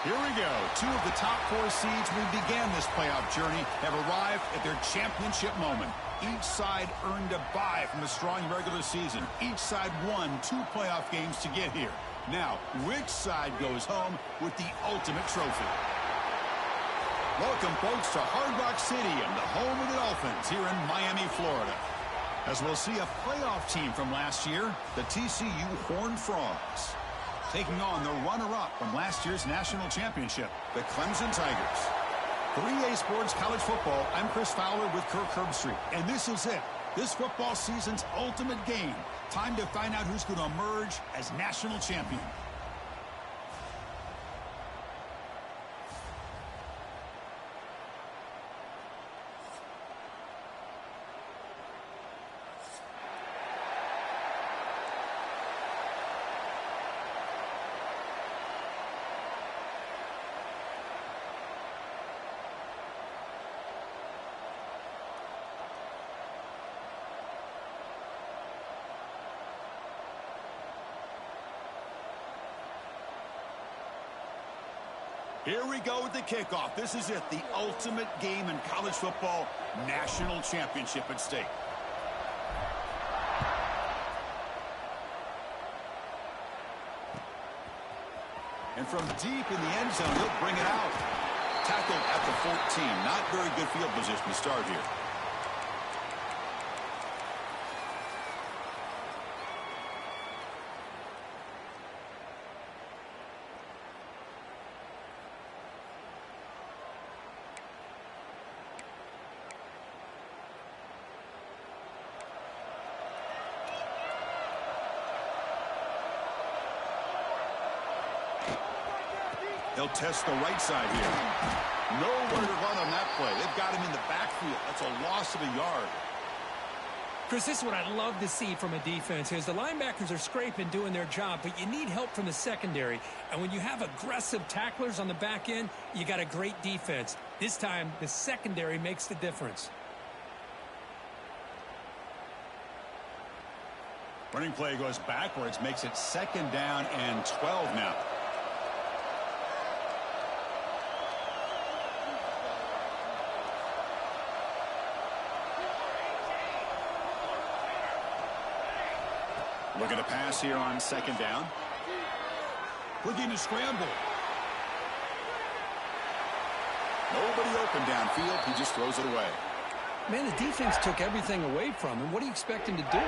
Here we go. Two of the top 4 seeds who began this playoff journey have arrived at their championship moment. Each side earned a bye from a strong regular season. Each side won 2 playoff games to get here. Now, which side goes home with the ultimate trophy? Welcome, folks, to Hard Rock Stadium, the home of the Dolphins here in Miami, Florida. As we'll see a playoff team from last year, the TCU Horned Frogs, taking on the runner-up from last year's national championship, the Clemson Tigers. For EA Sports College Football, I'm Chris Fowler with Kirk Herbstreit, and this is it. This football season's ultimate game. Time to find out who's going to emerge as national champion. Here we go with the kickoff. This is it, the ultimate game in college football, national championship at stake. And from deep in the end zone, he'll bring it out. Tackled at the 14. Not very good field position to start here. They'll test the right side here. Nowhere to run on that play. They've got him in the backfield. That's a loss of a yard. Chris, this is what I'd love to see from a defense is the linebackers are scraping, doing their job, but you need help from the secondary. And when you have aggressive tacklers on the back end, you got a great defense. This time, the secondary makes the difference. Running play goes backwards, makes it 2nd down and 12 now. Looking to pass here on 2nd down. Looking to scramble. Nobody open downfield. He just throws it away. Man, the defense took everything away from him. What do you expect him to do?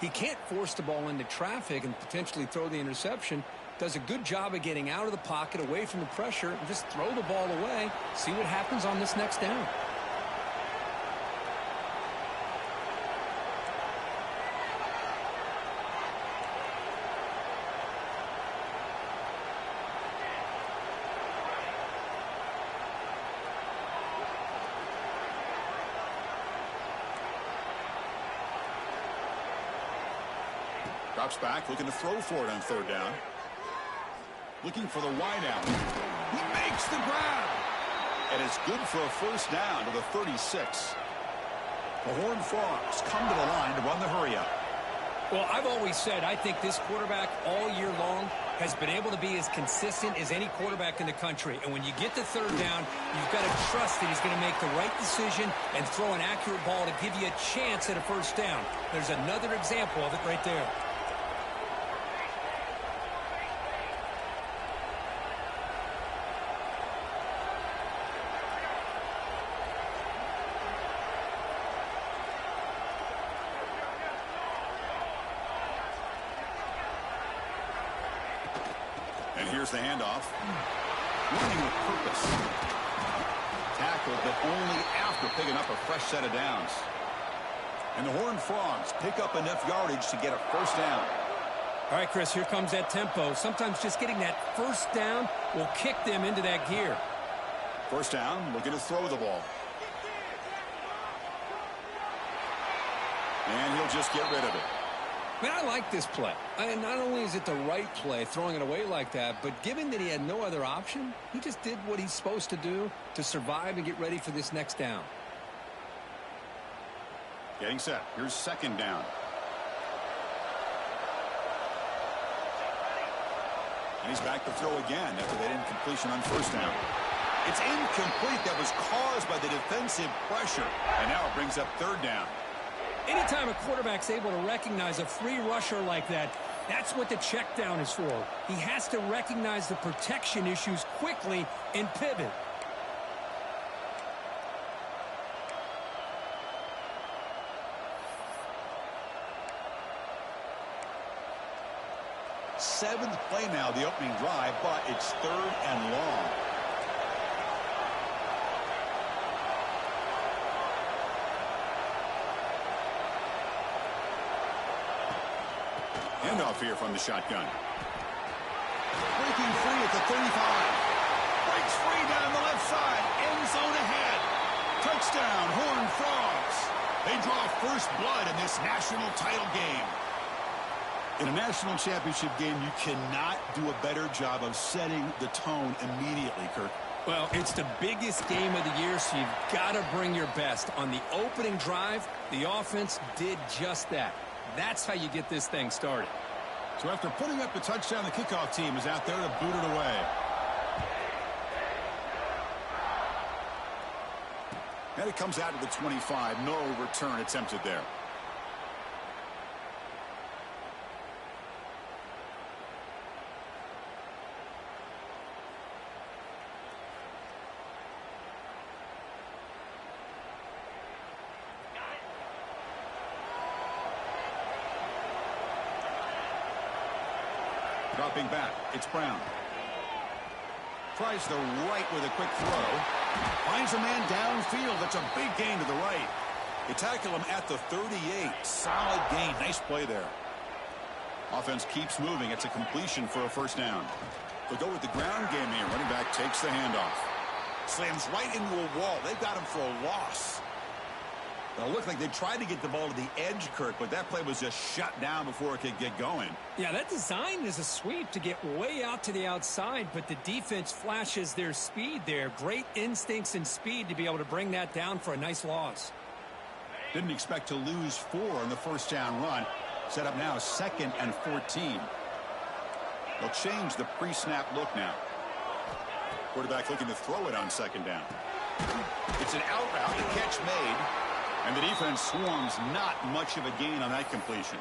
He can't force the ball into traffic and potentially throw the interception. Does a good job of getting out of the pocket, away from the pressure, and just throw the ball away. See what happens on this next down. Drops back, looking to throw for it on 3rd down. Looking for the wideout. He makes the grab. And it's good for a 1st down to the 36. The Horned Frogs come to the line to run the hurry-up. Well, I've always said I think this quarterback all year long has been able to be as consistent as any quarterback in the country. And when you get to 3rd down, you've got to trust that he's going to make the right decision and throw an accurate ball to give you a chance at a 1st down. There's another example of it right there. And here's the handoff. Running with purpose. Tackled, but only after picking up a fresh set of downs. And the Horned Frogs pick up enough yardage to get a 1st down. All right, Chris, here comes that tempo. Sometimes just getting that 1st down will kick them into that gear. 1st down, looking to throw the ball. And he'll just get rid of it. Man, I like this play. Not only is it the right play, throwing it away like that, but given that he had no other option, he just did what he's supposed to do to survive and get ready for this next down. Getting set. Here's 2nd down. And he's back to throw again after that incompletion on first down. It's incomplete. That was caused by the defensive pressure. And now it brings up third down. Anytime a quarterback's able to recognize a free rusher like that, that's what the check down is for. He has to recognize the protection issues quickly and pivot. Seventh play now, the opening drive, but it's third and long. Handoff here from the shotgun. Breaking free at the 35. Breaks free down the left side. End zone ahead. Touchdown, Horned Frogs. They draw first blood in this national title game. In a national championship game, you cannot do a better job of setting the tone immediately, Kirk. Well, it's the biggest game of the year, so you've got to bring your best. On the opening drive, the offense did just that. That's how you get this thing started. So after putting up the touchdown, the kickoff team is out there to boot it away. And it comes out to the 25. No return attempted there. Dropping back, it's Brown. Tries the right with a quick throw. Finds a man downfield. That's a big gain to the right. They tackle him at the 38. Solid gain. Nice play there. Offense keeps moving. It's a completion for a first down. They'll go with the ground game here. Running back takes the handoff. Slams right into a wall. They've got him for a loss. It looked like they tried to get the ball to the edge, Kirk, but that play was just shut down before it could get going. Yeah, that design is a sweep to get way out to the outside, but the defense flashes their speed there. Great instincts and speed to be able to bring that down for a nice loss. Didn't expect to lose 4 on the first down run. Set up now 2nd and 14. They'll change the pre-snap look now. Quarterback looking to throw it on second down. It's an out route, a catch made. And the defense swarms, not much of a gain on that completion.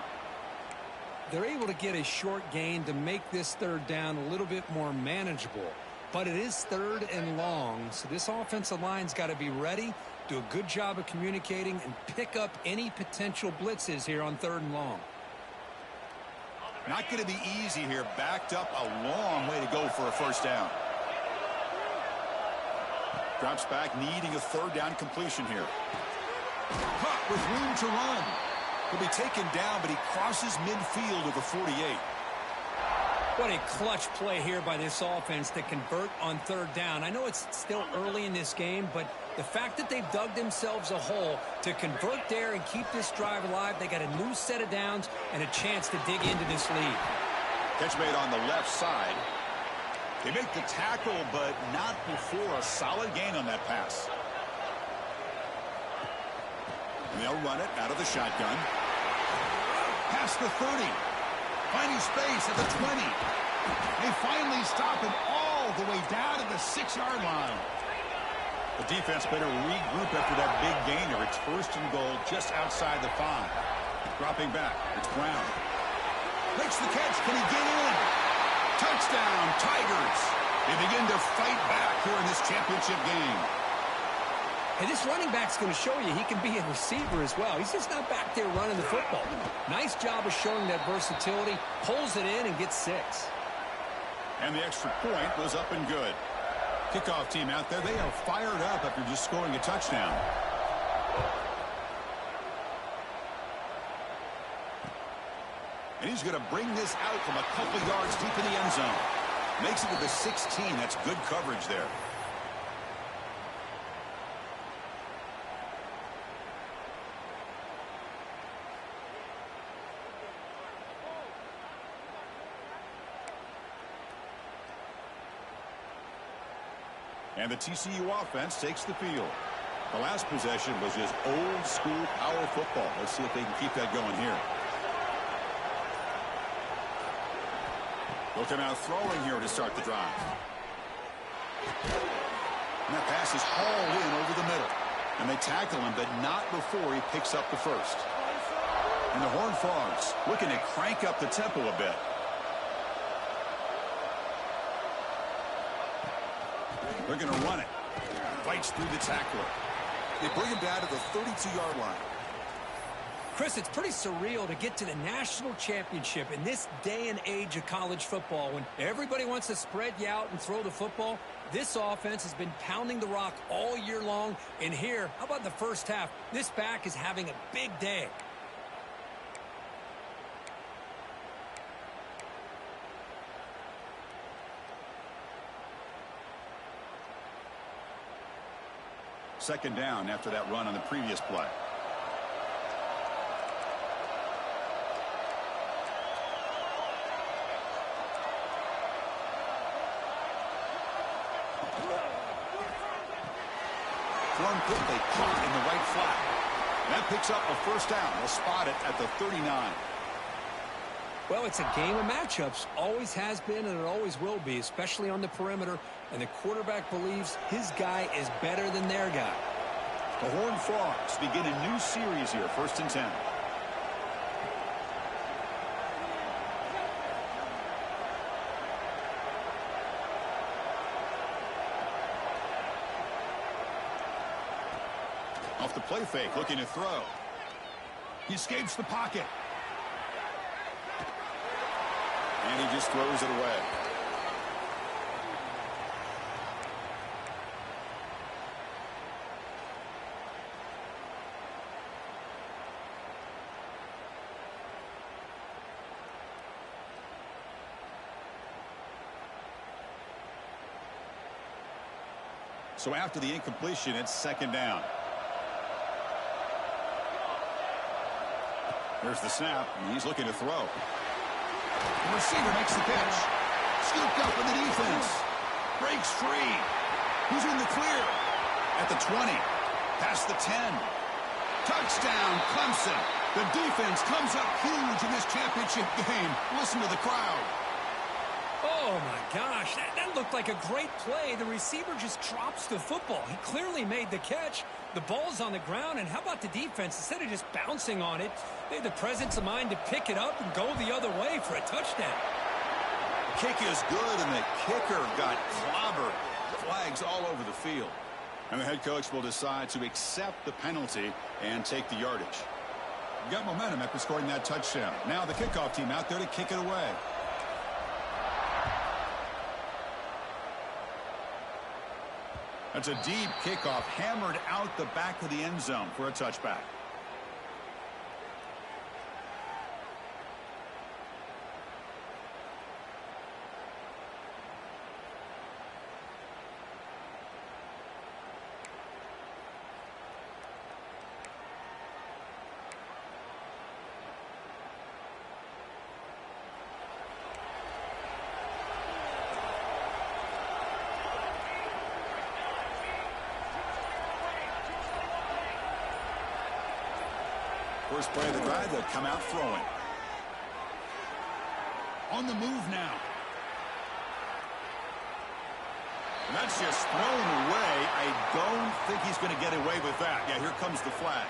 They're able to get a short gain to make this third down a little bit more manageable. But it is third and long, so this offensive line's got to be ready, do a good job of communicating, and pick up any potential blitzes here on third and long. Not going to be easy here. Backed up a long way to go for a first down. Drops back, needing a third down completion here. Caught with room to run. He'll be taken down, but he crosses midfield to the 48. What a clutch play here by this offense to convert on third down. I know it's still early in this game, but the fact that they've dug themselves a hole to convert there and keep this drive alive, they got a new set of downs and a chance to dig into this lead. Catch made on the left side. They make the tackle, but not before a solid gain on that pass. And they'll run it out of the shotgun. Past the 30. Finding space at the 20. They finally stop him all the way down to the 6-yard line. The defense better regroup after that big gainer. It's first and goal just outside the 5. Dropping back. It's Brown. Makes the catch. Can he get in? Touchdown, Tigers. They begin to fight back here in this championship game. And this running back's going to show you he can be a receiver as well. He's just not back there running the football. Nice job of showing that versatility. Pulls it in and gets 6. And the extra point was up and good. Kickoff team out there. They are fired up after just scoring a touchdown. And he's going to bring this out from a couple yards deep in the end zone. Makes it to the 16. That's good coverage there. And the TCU offense takes the field. The last possession was just old school power football. Let's see if they can keep that going here. They'll come out throwing here to start the drive. And that pass is hauled in over the middle. And they tackle him, but not before he picks up the first. And the Horned Frogs looking to crank up the tempo a bit. They're going to run it. Fights through the tackler. They bring him down to the 32-yard line. Chris, it's pretty surreal to get to the national championship in this day and age of college football when everybody wants to spread you out and throw the football. This offense has been pounding the rock all year long. And here, how about the first half? This back is having a big day. Second down after that run on the previous play. Thrown quickly, caught in the right flat. That picks up a first down. They'll spot it at the 39. Well, it's a game of matchups. Always has been and it always will be, especially on the perimeter. And the quarterback believes his guy is better than their guy. The Horned Frogs begin a new series here, 1st and 10. Off the play fake, looking to throw. He escapes the pocket. And he just throws it away. So after the incompletion, it's second down. There's the snap, and he's looking to throw. The receiver makes the catch. Scooped up in the defense. Breaks free. Who's in the clear? At the 20. Past the 10. Touchdown, Clemson. The defense comes up huge in this championship game. Listen to the crowd. Oh, my gosh. That looked like a great play. The receiver just drops the football. He clearly made the catch. The ball's on the ground, and how about the defense? Instead of just bouncing on it, they had the presence of mind to pick it up and go the other way for a touchdown. The kick is good, and the kicker got clobbered. Flags all over the field. And the head coach will decide to accept the penalty and take the yardage. Got momentum after scoring that touchdown. Now the kickoff team out there to kick it away. That's a deep kickoff, hammered out the back of the end zone for a touchback. First play of the drive, they'll come out throwing. On the move now. And that's just thrown away. I don't think he's going to get away with that. Yeah, here comes the flag.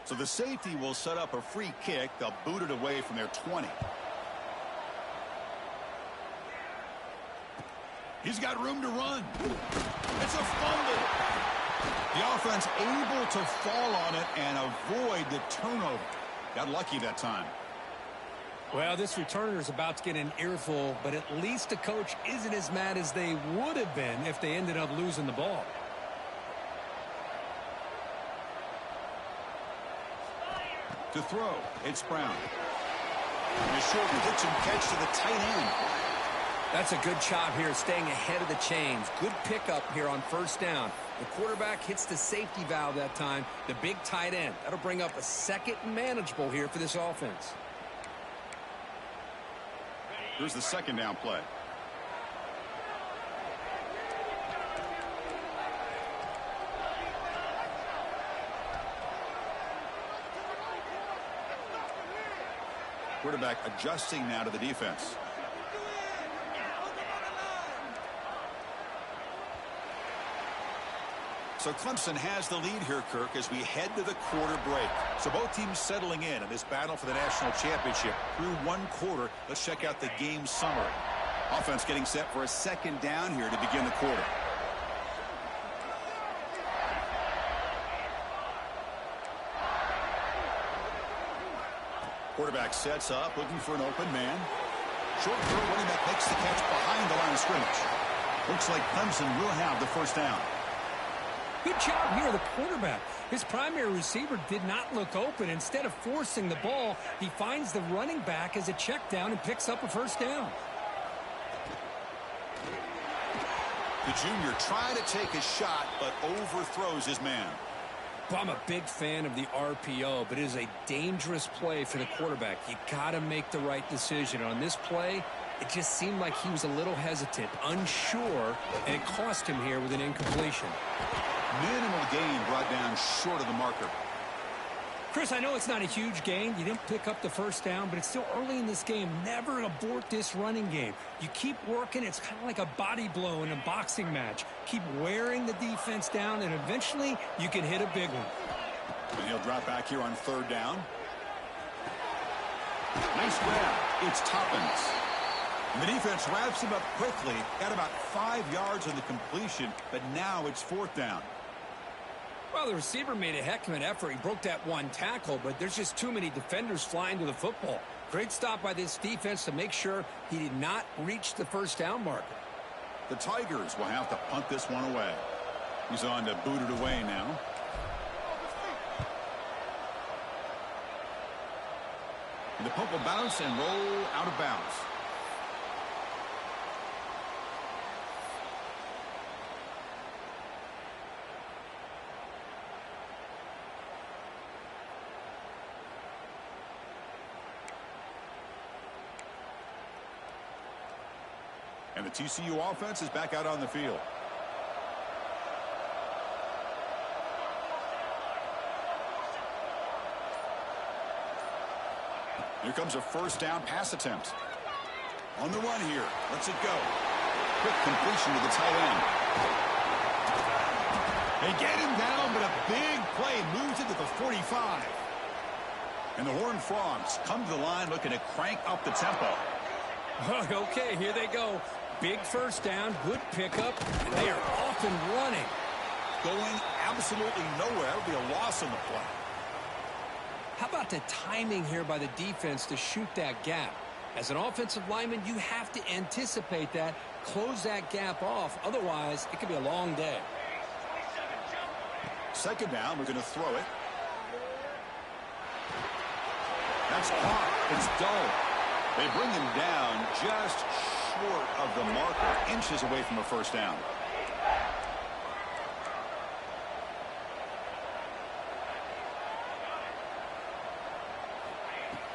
So the safety will set up a free kick. They'll boot it away from their 20. He's got room to run. It's a fumble. The offense able to fall on it and avoid the turnover. Got lucky that time. Well, this returner is about to get an earful, but at least the coach isn't as mad as they would have been if they ended up losing the ball. To throw, it's Brown. And a short pitch and catch to the tight end. That's a good job here, staying ahead of the chains. Good pickup here on first down. The quarterback hits the safety valve that time, the big tight end. That'll bring up a second and manageable here for this offense. Here's the second down play. Quarterback adjusting now to the defense. So Clemson has the lead here, Kirk, as we head to the quarter break. So both teams settling in this battle for the national championship through one quarter. Let's check out the game summary. Offense getting set for a second down here to begin the quarter. Quarterback sets up, looking for an open man. Short throw, running back makes the catch behind the line of scrimmage. Looks like Clemson will have the first down. Good job here, the quarterback. His primary receiver did not look open. Instead of forcing the ball, he finds the running back as a check down and picks up a first down. The junior trying to take a shot, but overthrows his man. Well, I'm a big fan of the RPO, but it is a dangerous play for the quarterback. You got to make the right decision. On this play, it just seemed like he was a little hesitant, unsure, and it cost him here with an incompletion. Minimal gain brought down short of the marker. Chris, I know it's not a huge gain. You didn't pick up the first down, but it's still early in this game. Never abort this running game. You keep working. It's kind of like a body blow in a boxing match. Keep wearing the defense down, and eventually you can hit a big one. And he'll drop back here on third down. Nice grab. It's Toppins. And the defense wraps him up quickly. Got about 5 yards on the completion, but now it's fourth down. Well, the receiver made a heck of an effort. He broke that one tackle, but there's just too many defenders flying to the football. Great stop by this defense to make sure he did not reach the first down marker. The Tigers will have to punt this one away. He's on to boot it away now. And the punt will bounce and roll out of bounds. And the TCU offense is back out on the field. Here comes a first down pass attempt. On the run here. Lets it go. Quick completion to the tight end. They get him down, but a big play moves it to the 45. And the Horned Frogs come to the line looking to crank up the tempo. Okay, here they go. Big first down, good pickup, and they are off and running. Going absolutely nowhere. That would be a loss on the play. How about the timing here by the defense to shoot that gap? As an offensive lineman, you have to anticipate that, close that gap off. Otherwise, it could be a long day. Second down, we're going to throw it. That's caught. It's dull. They bring him down just short of the marker, inches away from a first down.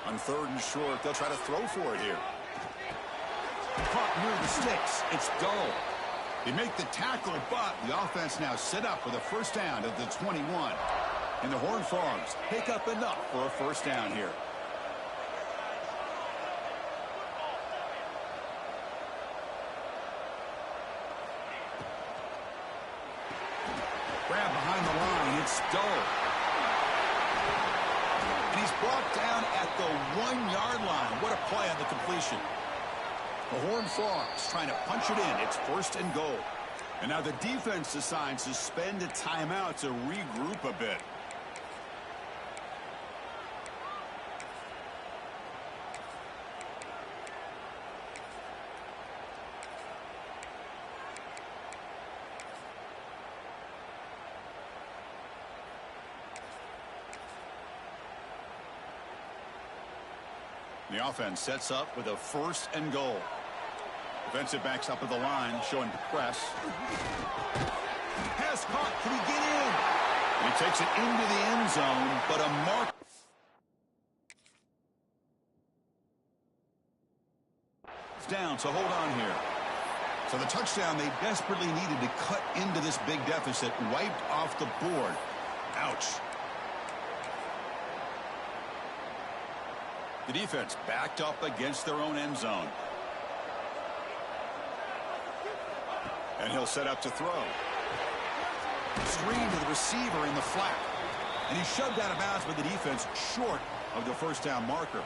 On third and short, they'll try to throw for it here. Caught near the sticks. It's dull. They make the tackle, but the offense now set up with a first down at the 21. And the Horned Frogs pick up enough for a first down here. Grab behind the line. It's dull. And he's brought down at the 1-yard line. What a play on the completion. The Horned Frogs trying to punch it in. It's first and goal. And now the defense decides to spend a timeout to regroup a bit. The offense sets up with a 1st and goal. Defensive backs up at the line, showing press. Pass caught. Can he get in? He takes it into the end zone, but a mark. It's down, so hold on here. So the touchdown they desperately needed to cut into this big deficit, wiped off the board. Ouch. The defense backed up against their own end zone. And he'll set up to throw. Screen to the receiver in the flat. And he's shoved out of bounds by the defense short of the first down marker.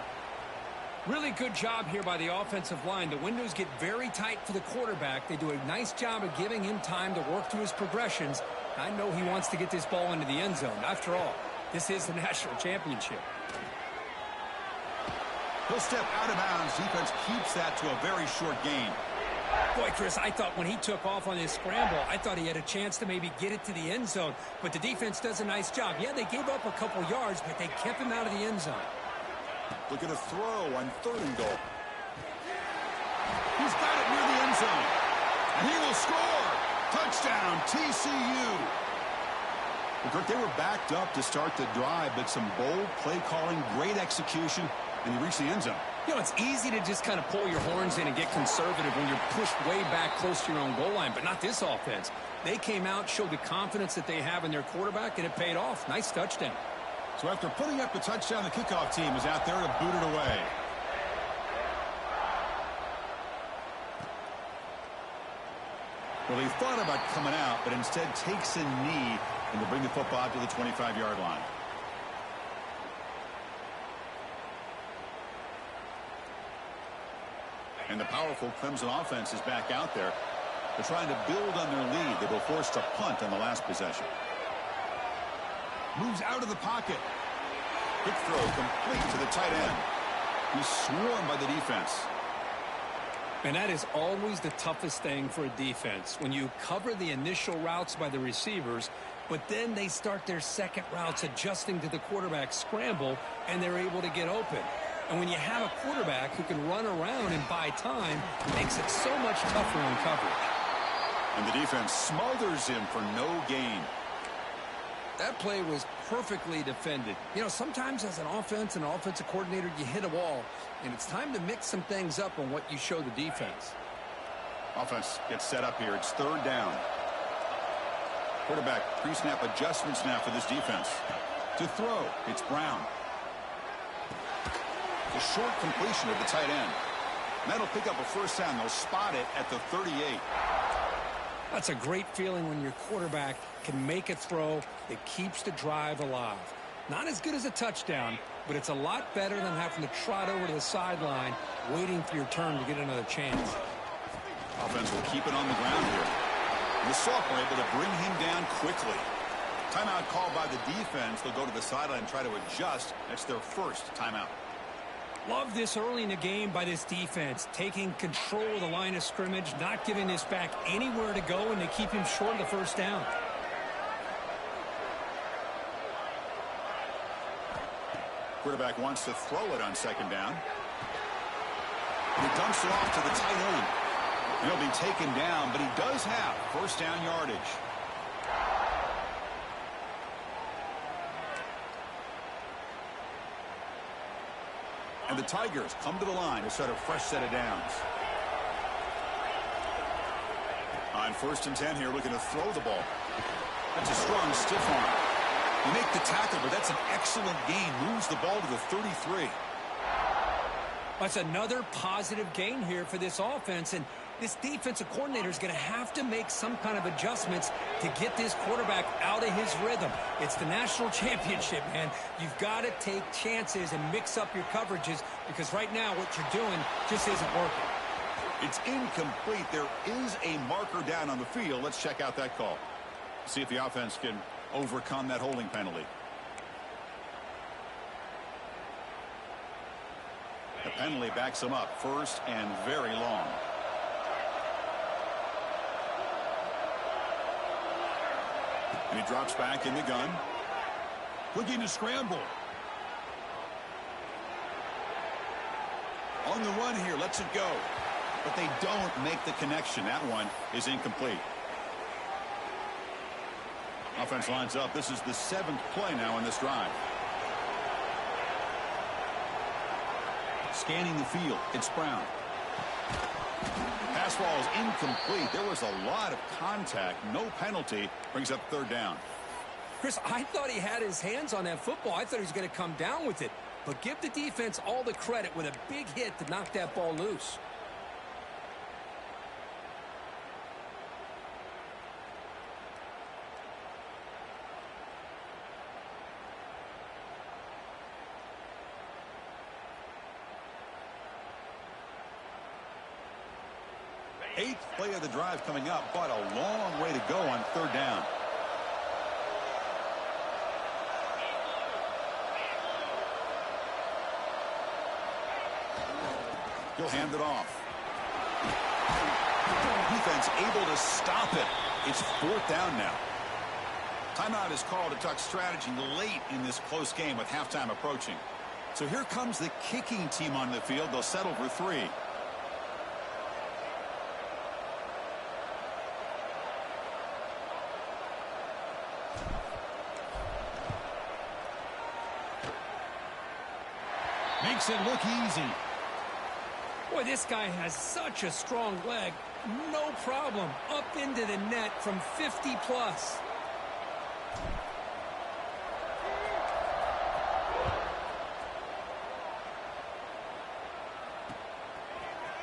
Really good job here by the offensive line. The windows get very tight for the quarterback. They do a nice job of giving him time to work through his progressions. I know he wants to get this ball into the end zone. After all, this is the national championship. He'll step out of bounds. Defense keeps that to a very short gain. Boy, Chris, I thought when he took off on this scramble, I thought he had a chance to maybe get it to the end zone. But the defense does a nice job. Yeah, they gave up a couple yards, but they kept him out of the end zone. Look at a throw on 3rd and goal. He's got it near the end zone. And he will score. Touchdown, TCU. Well, Kirk, they were backed up to start the drive, but some bold play calling, great execution, and he reached the end zone. You know, it's easy to just kind of pull your horns in and get conservative when you're pushed way back close to your own goal line, but not this offense. They came out, showed the confidence that they have in their quarterback, and it paid off. Nice touchdown. So after putting up the touchdown, the kickoff team is out there to boot it away. Well, he thought about coming out, but instead takes a knee and to bring the football to the 25-yard line. And the powerful Clemson offense is back out there. They're trying to build on their lead. They were forced to punt on the last possession. Moves out of the pocket. Quick throw complete to the tight end. He's swarmed by the defense. And that is always the toughest thing for a defense. When you cover the initial routes by the receivers, but then they start their second routes adjusting to the quarterback's scramble, and they're able to get open. And when you have a quarterback who can run around and buy time, it makes it so much tougher on coverage. And the defense smothers him for no gain. That play was perfectly defended. You know, sometimes as an offense and offensive coordinator, you hit a wall, and it's time to mix some things up on what you show the defense. Offense gets set up here. It's 3rd down. Quarterback pre-snap adjustments now for this defense. To throw, it's Brown. The short completion of the tight end. That'll pick up a first down. They'll spot it at the 38. That's a great feeling when your quarterback can make a throw that keeps the drive alive. Not as good as a touchdown, but it's a lot better than having to trot over to the sideline, waiting for your turn to get another chance. Offense will keep it on the ground here. The sophomore able to bring him down quickly. Timeout called by the defense. They'll go to the sideline and try to adjust. That's their first timeout. Love this early in the game by this defense, taking control of the line of scrimmage, not giving this back anywhere to go, and they keep him short of the first down. Quarterback wants to throw it on 2nd down. And he dumps it off to the tight end. And he'll be taken down, but he does have first down yardage. And the Tigers come to the line to set a fresh set of downs. On 1st and 10 here, looking to throw the ball. That's a strong stiff arm. You make the tackle, but that's an excellent gain. Moves the ball to the 33. That's another positive gain here for this offense, and this defensive coordinator is going to have to make some kind of adjustments to get this quarterback out of his rhythm. It's the national championship, man. You've got to take chances and mix up your coverages, because right now what you're doing just isn't working. It's incomplete. There is a marker down on the field. Let's check out that call. See if the offense can overcome that holding penalty. The penalty backs him up, 1st and very long. And he drops back in the gun. Looking to scramble. On the run here, lets it go. But they don't make the connection. That one is incomplete. Offense lines up. This is the 7th play now in this drive. Scanning the field. It's Brown. Pass ball is incomplete. There was a lot of contact. No penalty. Brings up 3rd down. Chris, I thought he had his hands on that football. I thought he was going to come down with it. But give the defense all the credit with a big hit to knock that ball loose. Eighth play of the drive coming up, but a long way to go on 3rd down. He'll hand it off. Defense able to stop it. It's 4th down now. Timeout is called to talk strategy late in this close game with halftime approaching. So here comes the kicking team on the field. They'll settle for 3. Makes it look easy. Boy, this guy has such a strong leg. No problem. Up into the net from 50 plus.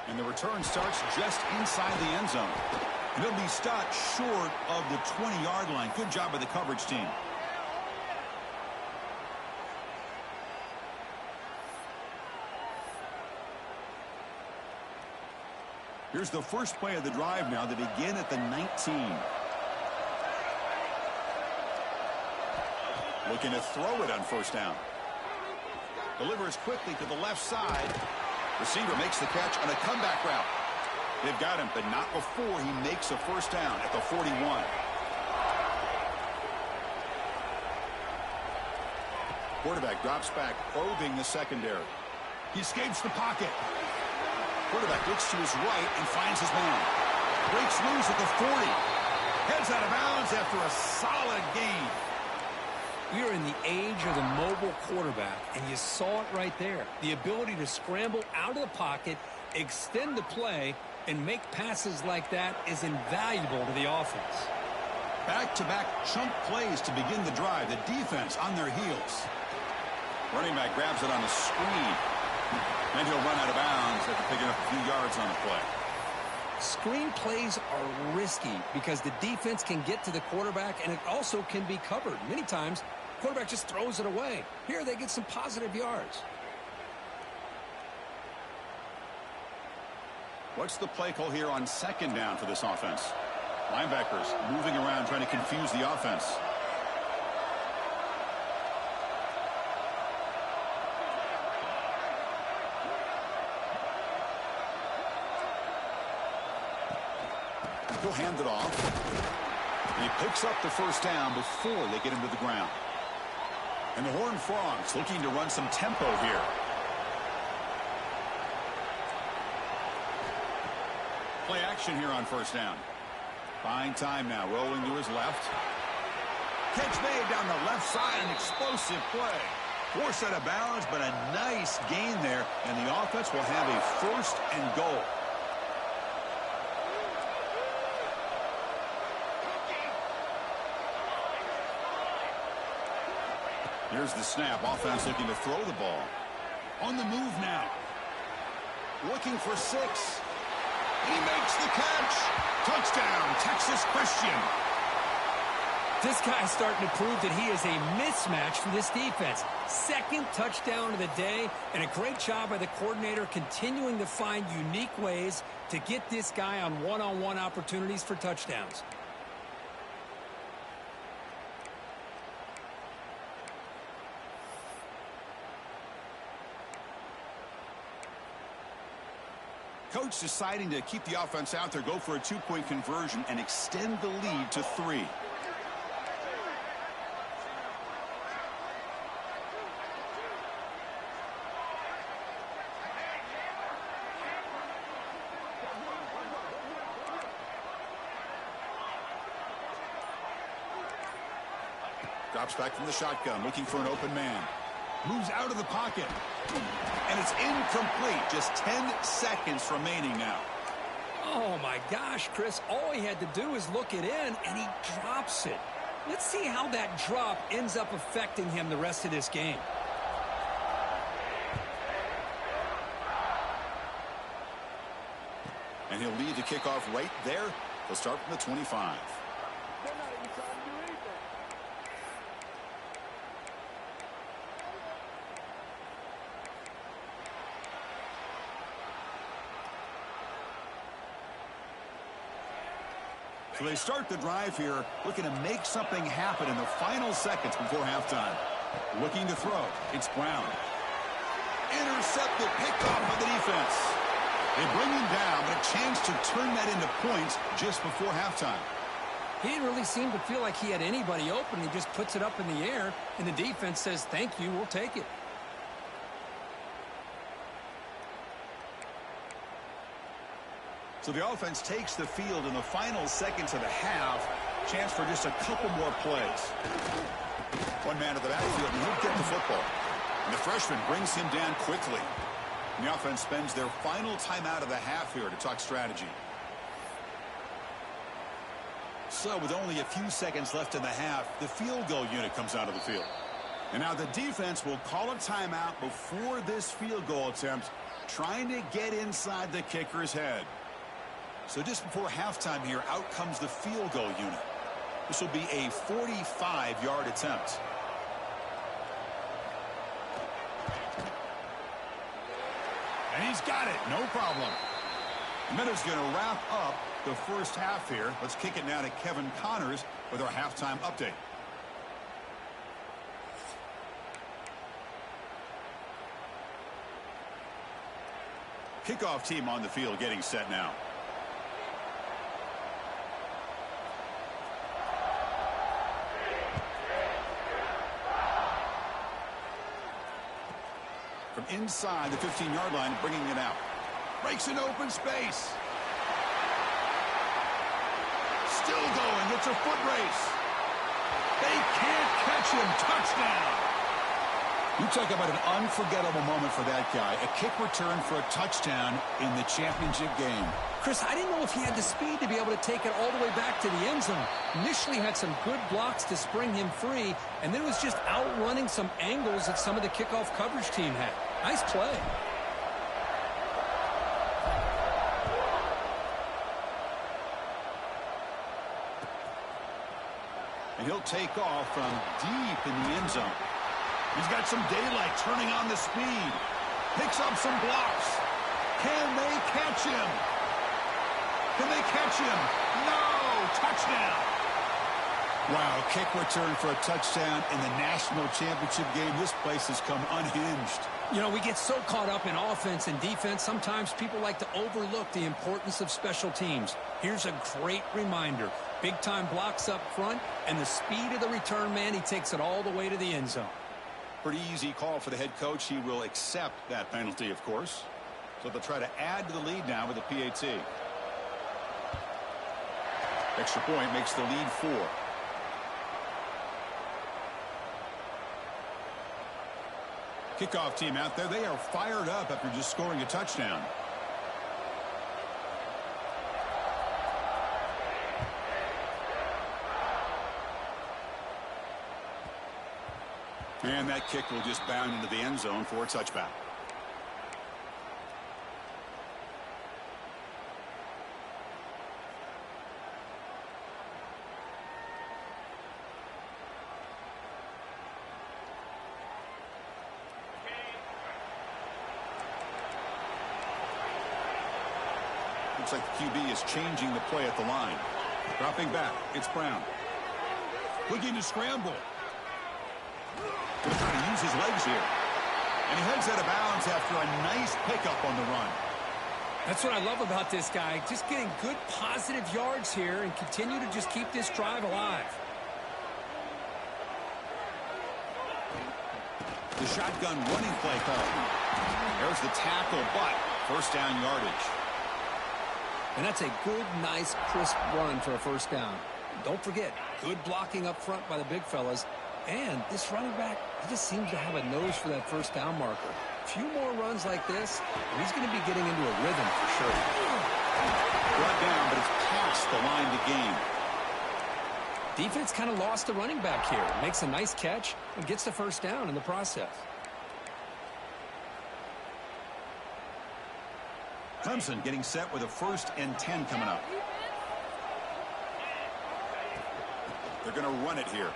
And the return starts just inside the end zone. And it'll be stopped short of the 20-yard line. Good job by the coverage team. Here's the first play of the drive now. They begin at the 19. Looking to throw it on 1st down. Delivers quickly to the left side. Receiver makes the catch on a comeback route. They've got him, but not before he makes a 1st down at the 41. Quarterback drops back, probing the secondary. He escapes the pocket. Quarterback looks to his right and finds his man. Breaks loose at the 40. Heads out of bounds after a solid gain. We are in the age of the mobile quarterback, and you saw it right there. The ability to scramble out of the pocket, extend the play, and make passes like that is invaluable to the offense. Back-to-back chunk plays to begin the drive. The defense on their heels. Running back grabs it on the screen. And he'll run out of bounds after picking up a few yards on the play. Screen plays are risky because the defense can get to the quarterback, and it also can be covered. Many times, quarterback just throws it away. Here, they get some positive yards. What's the play call here on 2nd down for this offense? Linebackers moving around, trying to confuse the offense. He'll hand it off. And he picks up the 1st down before they get him to the ground. And the Horned Frogs looking to run some tempo here. Play action here on 1st down. Fine time now, rolling to his left. Catch made down the left side, an explosive play. Forced out of bounds, but a nice gain there, and the offense will have a 1st and goal. Here's the snap. Offense looking to throw the ball. On the move now. Looking for 6. He makes the catch. Touchdown, Texas Christian. This guy's starting to prove that he is a mismatch for this defense. 2nd touchdown of the day, and a great job by the coordinator continuing to find unique ways to get this guy on one-on-one opportunities for touchdowns. Coach deciding to keep the offense out there, go for a 2-point conversion, and extend the lead to 3. Drops back from the shotgun, looking for an open man. Moves out of the pocket. And it's incomplete. Just 10 seconds remaining now. Oh, my gosh, Chris. All he had to do is look it in, and he drops it. Let's see how that drop ends up affecting him the rest of this game. And he'll lead the kickoff right there. He'll start from the 25. So they start the drive here, looking to make something happen in the final seconds before halftime. Looking to throw. It's Brown. Intercepted, picked off by the defense. They bring him down, but a chance to turn that into points just before halftime. He didn't really seem to feel like he had anybody open. He just puts it up in the air, and the defense says, thank you, we'll take it. So the offense takes the field in the final seconds of the half. Chance for just a couple more plays. One man to the backfield, and he'll get the football. And the freshman brings him down quickly. And the offense spends their final timeout of the half here to talk strategy. So with only a few seconds left in the half, the field goal unit comes out of the field. And now the defense will call a timeout before this field goal attempt, trying to get inside the kicker's head. So just before halftime here, out comes the field goal unit. This will be a 45-yard attempt. And he's got it, no problem. And that is going to wrap up the first half here. Let's kick it now to Kevin Connors with our halftime update. Kickoff team on the field getting set now. From inside the 15-yard line, bringing it out. Breaks an open space. Still going. It's a foot race. They can't catch him. Touchdown. You talk about an unforgettable moment for that guy. A kick return for a touchdown in the championship game. Chris, I didn't know if he had the speed to be able to take it all the way back to the end zone. Initially had some good blocks to spring him free, and then was just outrunning some angles that some of the kickoff coverage team had. Nice play. And he'll take off from deep in the end zone. He's got some daylight turning on the speed. Picks up some blocks. Can they catch him? Can they catch him? No! Touchdown! Wow, kick return for a touchdown in the national championship game. This place has come unhinged. You know, we get so caught up in offense and defense, sometimes people like to overlook the importance of special teams. Here's a great reminder. Big-time blocks up front, and the speed of the return man, he takes it all the way to the end zone. Pretty easy call for the head coach. He will accept that penalty, of course. So they'll try to add to the lead now with a PAT. Extra point makes the lead 4. Kickoff team out there. They are fired up after just scoring a touchdown. And that kick will just bound into the end zone for a touchback. Looks like the QB is changing the play at the line. Dropping back. It's Brown. Looking to scramble. He's trying to use his legs here. And he heads out of bounds after a nice pickup on the run. That's what I love about this guy. Just getting good positive yards here and continue to just keep this drive alive. The shotgun running play call. There's the tackle, but first down yardage. And that's a good, nice, crisp run for a first down. Don't forget, good blocking up front by the big fellas. And this running back, he just seems to have a nose for that first down marker. A few more runs like this, and he's going to be getting into a rhythm for sure. Brought down, but it's past the line to gain. Defense kind of lost the running back here. Makes a nice catch and gets the first down in the process. Clemson getting set with a 1st and 10 coming up. They're going to run it here.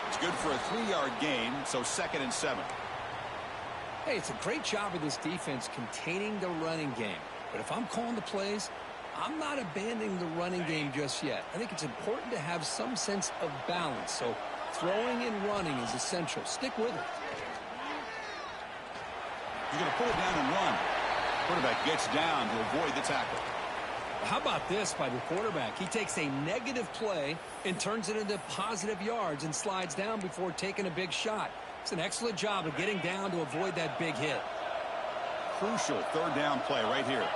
It's good for a 3-yard gain, so 2nd and 7. Hey, it's a great job of this defense containing the running game. But if I'm calling the plays, I'm not abandoning the running game just yet. I think it's important to have some sense of balance. So throwing and running is essential. Stick with it. You're going to pull it down and run. Quarterback gets down to avoid the tackle. How about this by the quarterback? He takes a negative play and turns it into positive yards and slides down before taking a big shot. It's an excellent job of getting down to avoid that big hit. Crucial 3rd down play right here.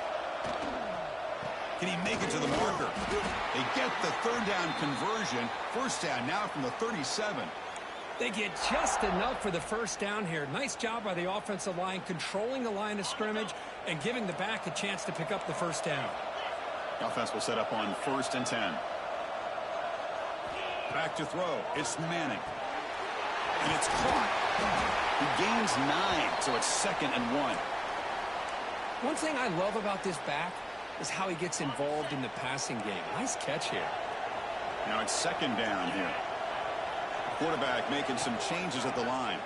Can he make it to the marker? They get the 3rd down conversion. 1st down now from the 37. They get just enough for the first down here. Nice job by the offensive line controlling the line of scrimmage and giving the back a chance to pick up the first down. The offense will set up on 1st and 10. Back to throw. It's Manning. And it's caught. He gains 9, so it's 2nd and 1. One thing I love about this back is how he gets involved in the passing game. Nice catch here. Now it's 2nd down here. Quarterback making some changes at the line.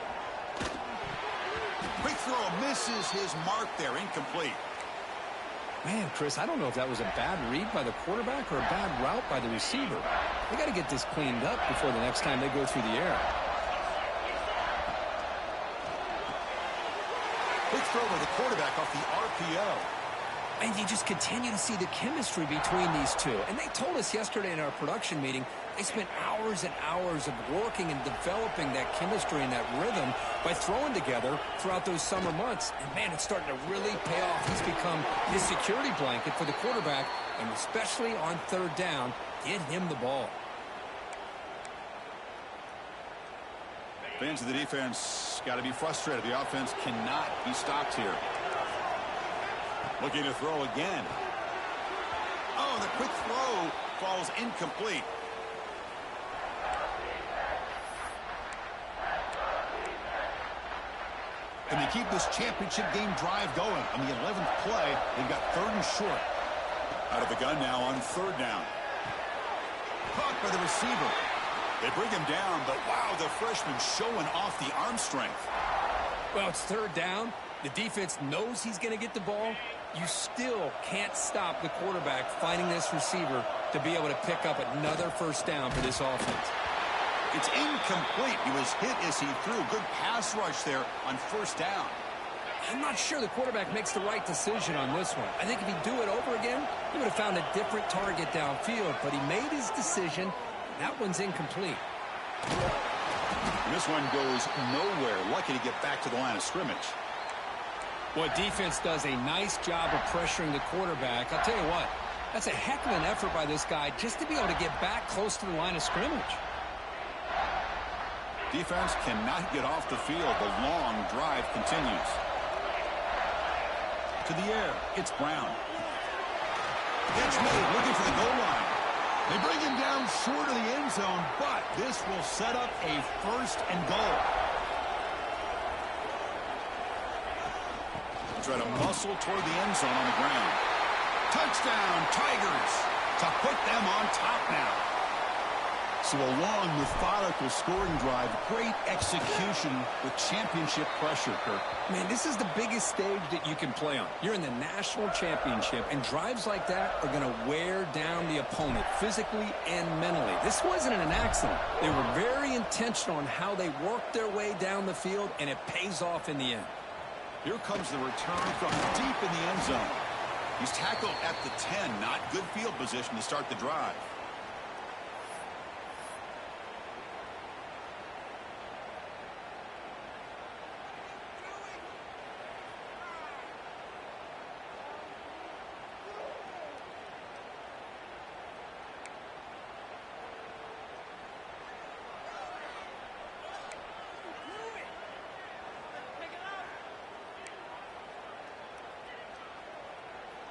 Quick throw misses his mark there. Incomplete. Man, Chris, I don't know if that was a bad read by the quarterback or a bad route by the receiver. They got to get this cleaned up before the next time they go through the air. Quick throw by the quarterback off the RPO. And you just continue to see the chemistry between these two. And they told us yesterday in our production meeting, they spent hours and hours of working and developing that chemistry and that rhythm by throwing together throughout those summer months. And, man, it's starting to really pay off. He's become his security blanket for the quarterback, and especially on 3rd down, get him the ball. Fans of the defense got to be frustrated. The offense cannot be stopped here. Looking to throw again. Oh, the quick throw falls incomplete. Can they keep this championship game drive going? On the 11th play, they've got 3rd and short. Out of the gun now on 3rd down. Caught by the receiver. They bring him down, but wow, the freshman showing off the arm strength. Well, it's 3rd down. The defense knows he's going to get the ball. You still can't stop the quarterback finding this receiver to be able to pick up another first down for this offense. It's incomplete. He was hit as he threw. Good pass rush there on 1st down. I'm not sure the quarterback makes the right decision on this one. I think if he'd do it over again, he would have found a different target downfield. But he made his decision. That one's incomplete. And this one goes nowhere. Lucky to get back to the line of scrimmage. Well, defense does a nice job of pressuring the quarterback. I'll tell you what, that's a heck of an effort by this guy just to be able to get back close to the line of scrimmage. Defense cannot get off the field. The long drive continues. To the air, it's Brown. Catch made, looking for the goal line. They bring him down short of the end zone, but this will set up a 1st and goal. Try to muscle toward the end zone on the ground. Touchdown, Tigers, to put them on top now. So a long, methodical scoring drive. Great execution with championship pressure, Kirk. Man, this is the biggest stage that you can play on. You're in the national championship, and drives like that are going to wear down the opponent physically and mentally. This wasn't an accident. They were very intentional on how they worked their way down the field, and it pays off in the end. Here comes the return from deep in the end zone. He's tackled at the 10. Not good field position to start the drive.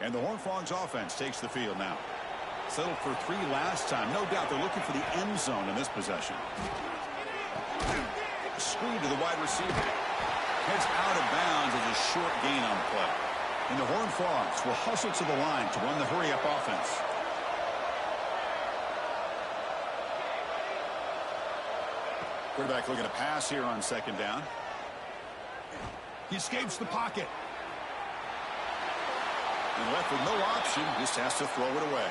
And the Horned Frogs offense takes the field now. Settled for 3 last time. No doubt they're looking for the end zone in this possession. Screen to the wide receiver. Heads out of bounds as a short gain on the play. And the Horned Frogs will hustle to the line to run the hurry-up offense. Quarterback looking to pass here on second down. He escapes the pocket. And left with no option, just has to throw it away.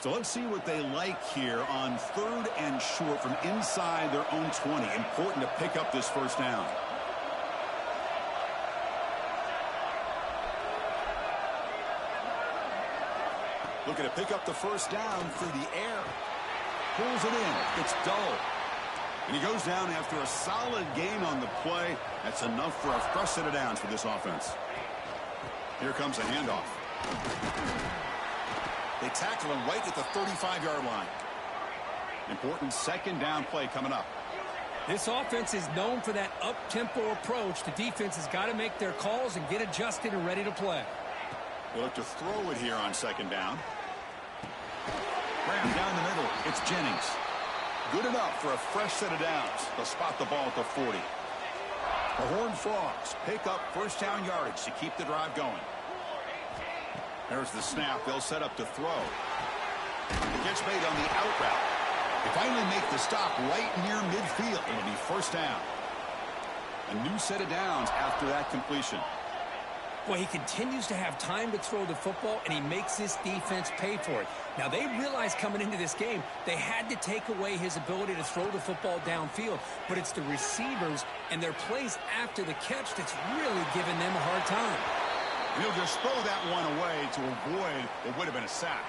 So let's see what they like here on 3rd and short from inside their own 20. Important to pick up this first down. Looking to pick up the first down through the air. Pulls it in. It's dull. And he goes down after a solid gain on the play. That's enough for a fresh set of downs for this offense. Here comes a handoff. They tackle him right at the 35-yard line. Important second down play coming up. This offense is known for that up-tempo approach. The defense has got to make their calls and get adjusted and ready to play. They look to throw it here on second down. Ram down the middle. It's Jennings. Good enough for a fresh set of downs. They'll spot the ball at the 40. The Horned Frogs pick up first down yardage to keep the drive going. There's the snap. They'll set up to throw. It gets made on the out route. They finally make the stop right near midfield. It'll be first down. A new set of downs after that completion. Well, he continues to have time to throw the football, and he makes this defense pay for it. Now, they realized coming into this game they had to take away his ability to throw the football downfield, but it's the receivers and their plays after the catch that's really giving them a hard time. He'll just throw that one away to avoid what would have been a sack.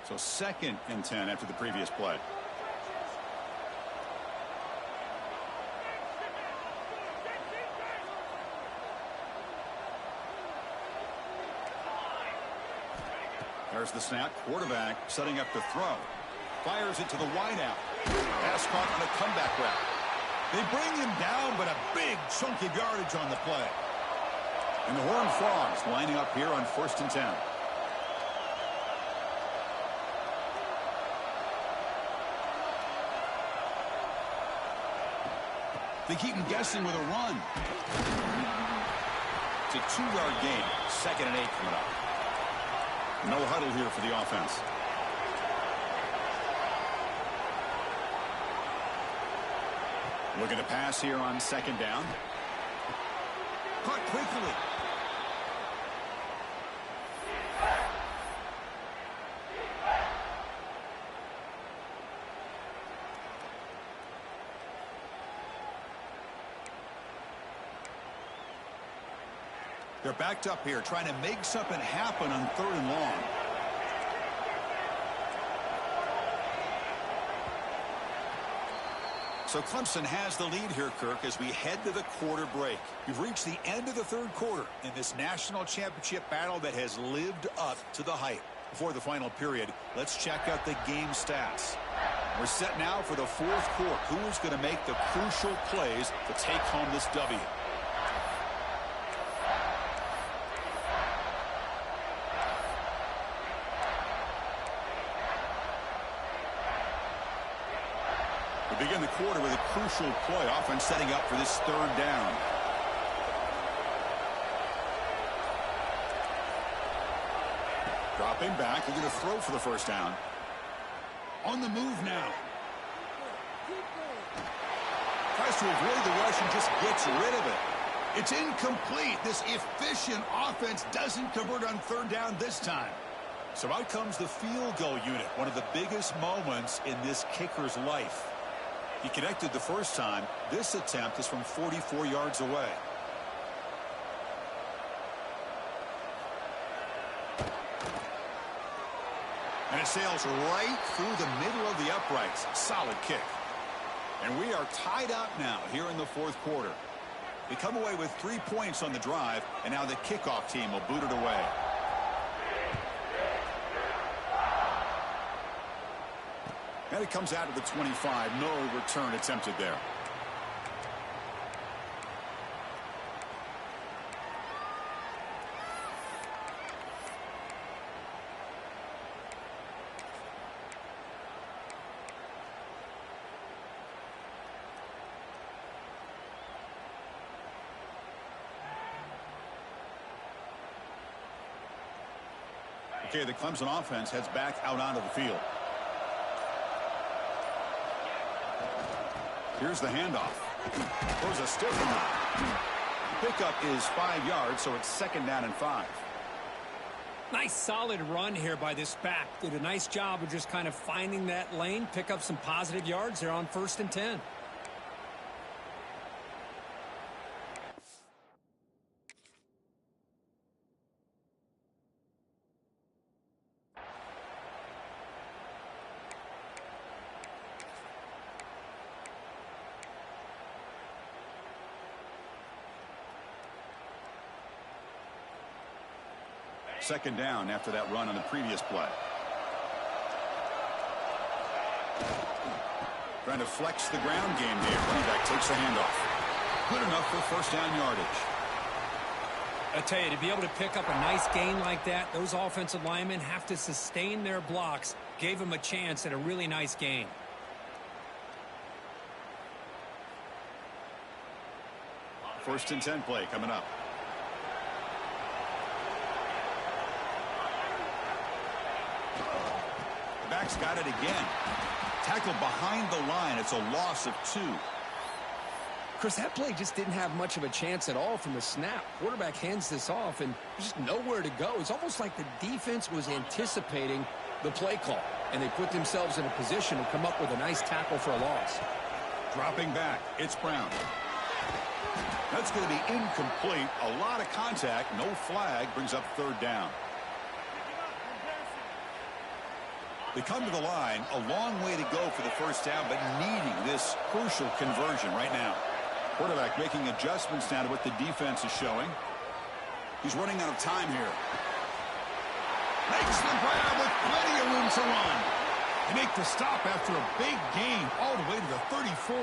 So 2nd and 10 after the previous play. There's the snap. Quarterback setting up to throw. Fires it to the wideout. Pass caught on a comeback route. They bring him down, but a big chunk of yardage on the play. And the Horned Frogs lining up here on 1st and 10. They keep him guessing with a run. It's a 2-yard gain. 2nd and 8 coming up. No huddle here for the offense. Looking to pass here on 2nd down. Caught quickly. They're backed up here, trying to make something happen on 3rd and long. So Clemson has the lead here, Kirk, as we head to the quarter break. We've reached the end of the 3rd quarter in this national championship battle that has lived up to the hype. Before the final period, let's check out the game stats. We're set now for the 4th quarter. Who is going to make the crucial plays to take home this W? Begin the quarter with a crucial play, offense setting up for this 3rd down. Dropping back, looking to throw for the first down. On the move now. Tries to avoid the rush and just gets rid of it. It's incomplete. This efficient offense doesn't convert on 3rd down this time. So out comes the field goal unit, one of the biggest moments in this kicker's life. He connected the first time. This attempt is from 44 yards away. And it sails right through the middle of the uprights. Solid kick. And we are tied up now here in the fourth quarter. They come away with 3 points on the drive, and now the kickoff team will boot it away. And it comes out to the 25. No return attempted there. Okay, the Clemson offense heads back out onto the field. Here's the handoff. Throws a stiff one. Pickup is 5 yards, so it's 2nd down and 5. Nice solid run here by this back. Did a nice job of just kind of finding that lane, pick up some positive yards there on 1st and 10. Second down after that run on the previous play. Trying to flex the ground game here. Running back takes the handoff. Good enough for 1st down yardage. I tell you, to be able to pick up a nice gain like that, those offensive linemen have to sustain their blocks. Gave them a chance at a really nice gain. First and 10 play coming up. Back's got it again. Tackled behind the line. It's a loss of 2. Chris, that play just didn't have much of a chance at all from the snap. Quarterback hands this off, and there's just nowhere to go. It's almost like the defense was anticipating the play call, and they put themselves in a position to come up with a nice tackle for a loss. Dropping back, it's Brown. That's going to be incomplete. A lot of contact, no flag, brings up 3rd down. They come to the line, a long way to go for the 1st down, but needing this crucial conversion right now. Quarterback making adjustments now to what the defense is showing. He's running out of time here. Makes the grab with plenty of room to run. They make the stop after a big gain all the way to the 34.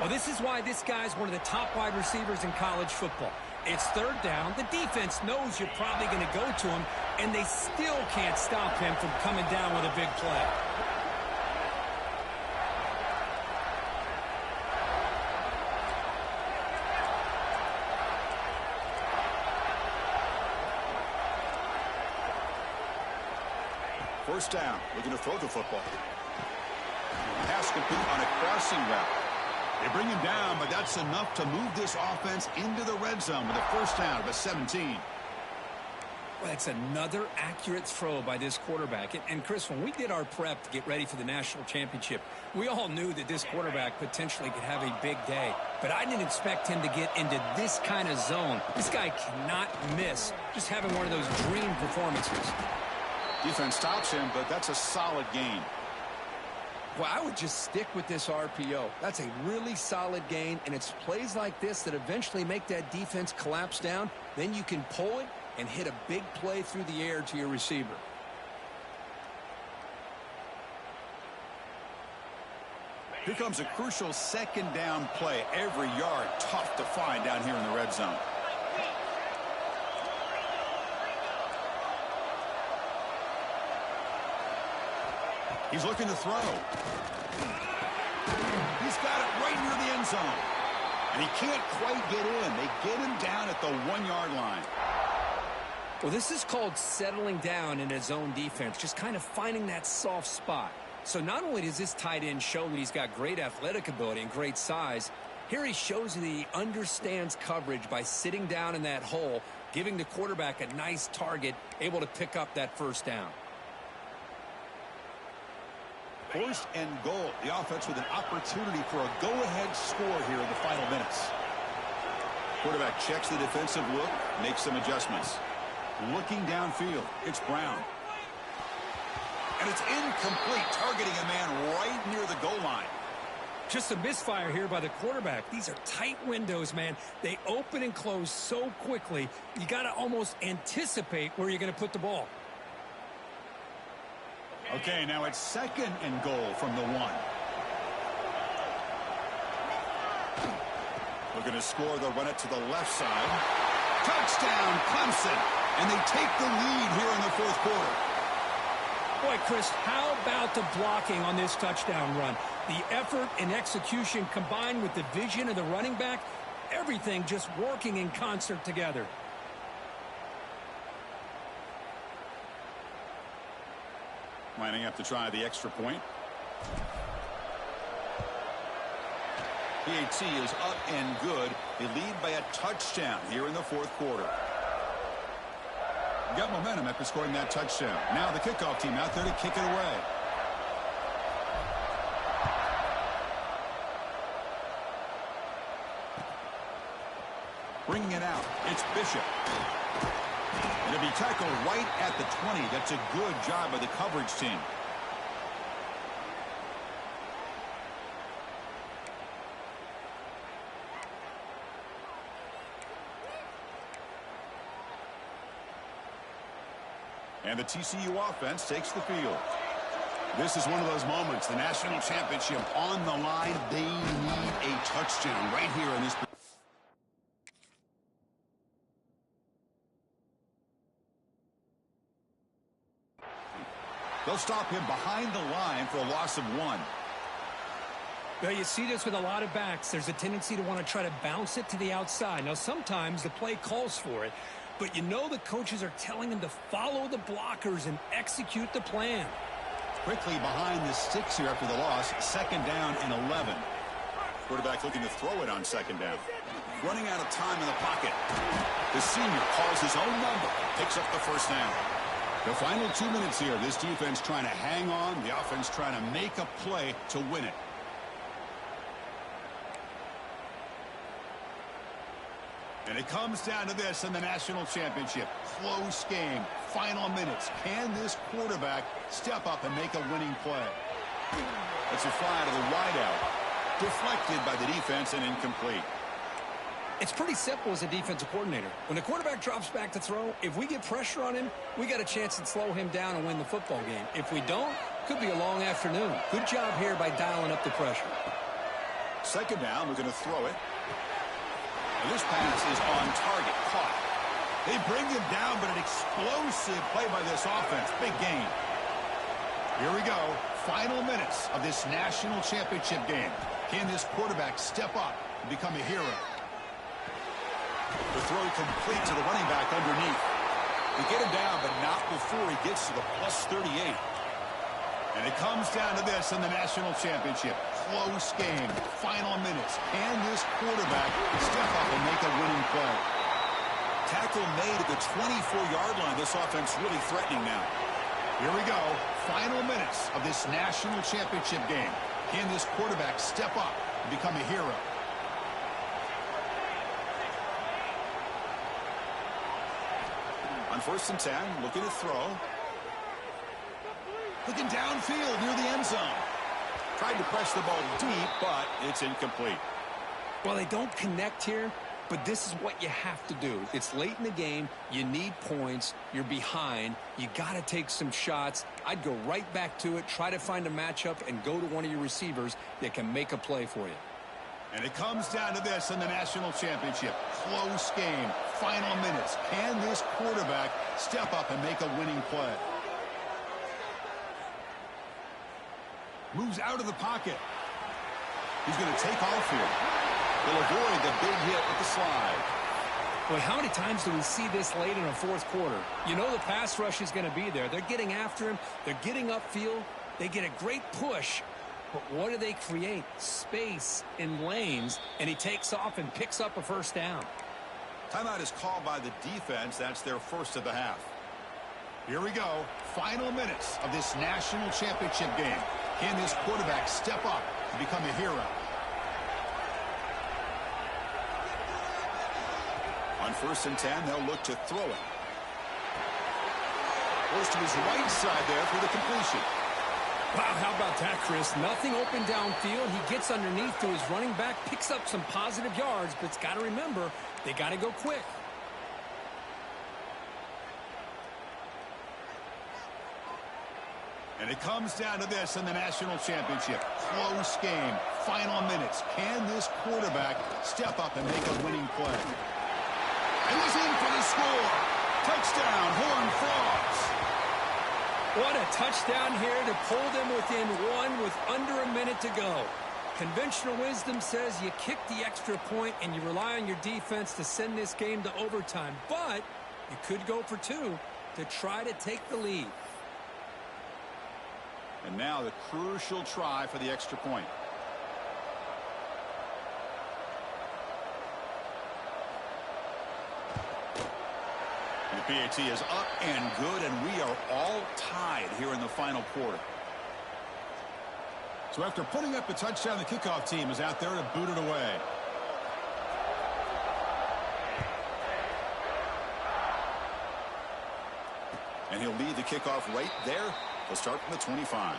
Well, this is why this guy's one of the top wide receivers in college football. It's 3rd down. The defense knows you're probably going to go to him, and they still can't stop him from coming down with a big play. First down, looking to throw the football. Pass complete on a crossing route. They bring him down, but that's enough to move this offense into the red zone with a 1st down of a 17. Well, that's another accurate throw by this quarterback. And Chris, when we did our prep to get ready for the national championship, we all knew that this quarterback potentially could have a big day. But I didn't expect him to get into this kind of zone. This guy cannot miss just having one of those dream performances. Defense stops him, but that's a solid gain. Well, I would just stick with this RPO. That's a really solid gain, and it's plays like this that eventually make that defense collapse down. Then you can pull it and hit a big play through the air to your receiver. Here comes a crucial 2nd down play. Every yard tough to find down here in the red zone. He's looking to throw. He's got it right near the end zone. And he can't quite get in. They get him down at the 1-yard line. Well, this is called settling down in his own defense, just kind of finding that soft spot. So not only does this tight end show that he's got great athletic ability and great size, here he shows that he understands coverage by sitting down in that hole, giving the quarterback a nice target, able to pick up that 1st down. 1st and goal. The offense with an opportunity for a go-ahead score here in the final minutes. Quarterback checks the defensive look, makes some adjustments. Looking downfield, it's Brown. And it's incomplete, targeting a man right near the goal line. Just a misfire here by the quarterback. These are tight windows, man. They open and close so quickly, you got to almost anticipate where you're going to put the ball. Okay, now it's 2nd and goal from the 1. Looking to score, they'll run it to the left side. Touchdown, Clemson. And they take the lead here in the 4th quarter. Boy, Chris, how about the blocking on this touchdown run? The effort and execution combined with the vision of the running back, everything just working in concert together. Lining up to try the extra point. PAT is up and good. They lead by a touchdown here in the 4th quarter. Got momentum after scoring that touchdown. Now the kickoff team out there to kick it away. Bringing it out, it's Bishop. And it'll be tackled right at the 20. That's a good job by the coverage team. And the TCU offense takes the field. This is one of those moments, the national championship on the line. They need a touchdown right here in this. They'll stop him behind the line for a loss of 1. Well, you see this with a lot of backs. There's a tendency to want to try to bounce it to the outside. Now, sometimes the play calls for it, but you know the coaches are telling them to follow the blockers and execute the plan. Quickly behind the sticks here after the loss. 2nd down and 11. Quarterback looking to throw it on 2nd down. Running out of time in the pocket. The senior calls his own number. Picks up the 1st down. The final 2 minutes here. This defense trying to hang on. The offense trying to make a play to win it. And it comes down to this in the national championship. Close game. Final minutes. Can this quarterback step up and make a winning play? It's a fly to the wideout. Deflected by the defense and incomplete. It's pretty simple as a defensive coordinator. When the quarterback drops back to throw, if we get pressure on him, we got a chance to slow him down and win the football game. If we don't, could be a long afternoon. Good job here by dialing up the pressure. 2nd down, we're going to throw it. And this pass is on target, caught. They bring him down, but an explosive play by this offense. Big gain. Here we go. Final minutes of this national championship game. Can this quarterback step up and become a hero? The throw complete to the running back underneath. They get him down, but not before he gets to the +38. And it comes down to this in the national championship. Close game. Final minutes. Can this quarterback step up and make a winning play? Tackle made at the 24-yard line. This offense really threatening now. Here we go. Final minutes of this national championship game. Can this quarterback step up and become a hero? On 1st and 10, looking to throw. Looking downfield near the end zone. Tried to press the ball deep, but it's incomplete. Well, they don't connect here, but this is what you have to do. It's late in the game. You need points. You're behind. You got to take some shots. I'd go right back to it, try to find a matchup, and go to one of your receivers that can make a play for you. And it comes down to this in the national championship. Close game. Final minutes. Can this quarterback step up and make a winning play? Moves out of the pocket. He's going to take off here. They'll avoid the big hit with the slide. Boy, how many times do we see this late in a 4th quarter? You know the pass rush is going to be there. They're getting after him. They're getting upfield. They get a great push. But what do they create? Space in lanes, and he takes off and picks up a 1st down. Timeout is called by the defense. That's their 1st of the half. Here we go. Final minutes of this national championship game. Can this quarterback step up and become a hero? On 1st and 10, they'll look to throw it. Goes to his right side there for the completion. Wow, how about that, Chris? Nothing open downfield. He gets underneath to his running back, picks up some positive yards, but it's got to remember, they got to go quick. And it comes down to this in the national championship. Close game. Final minutes. Can this quarterback step up and make a winning play? And he's in for the score. Touchdown, Horned Frogs. What a touchdown here to pull them within one with under a minute to go. Conventional wisdom says you kick the extra point and you rely on your defense to send this game to overtime. But you could go for two to try to take the lead. And now the crucial try for the extra point. And the PAT is up and good, and we are all tied here in the final quarter. So after putting up the touchdown, the kickoff team is out there to boot it away. And he'll lead the kickoff right there. We'll start from the 25.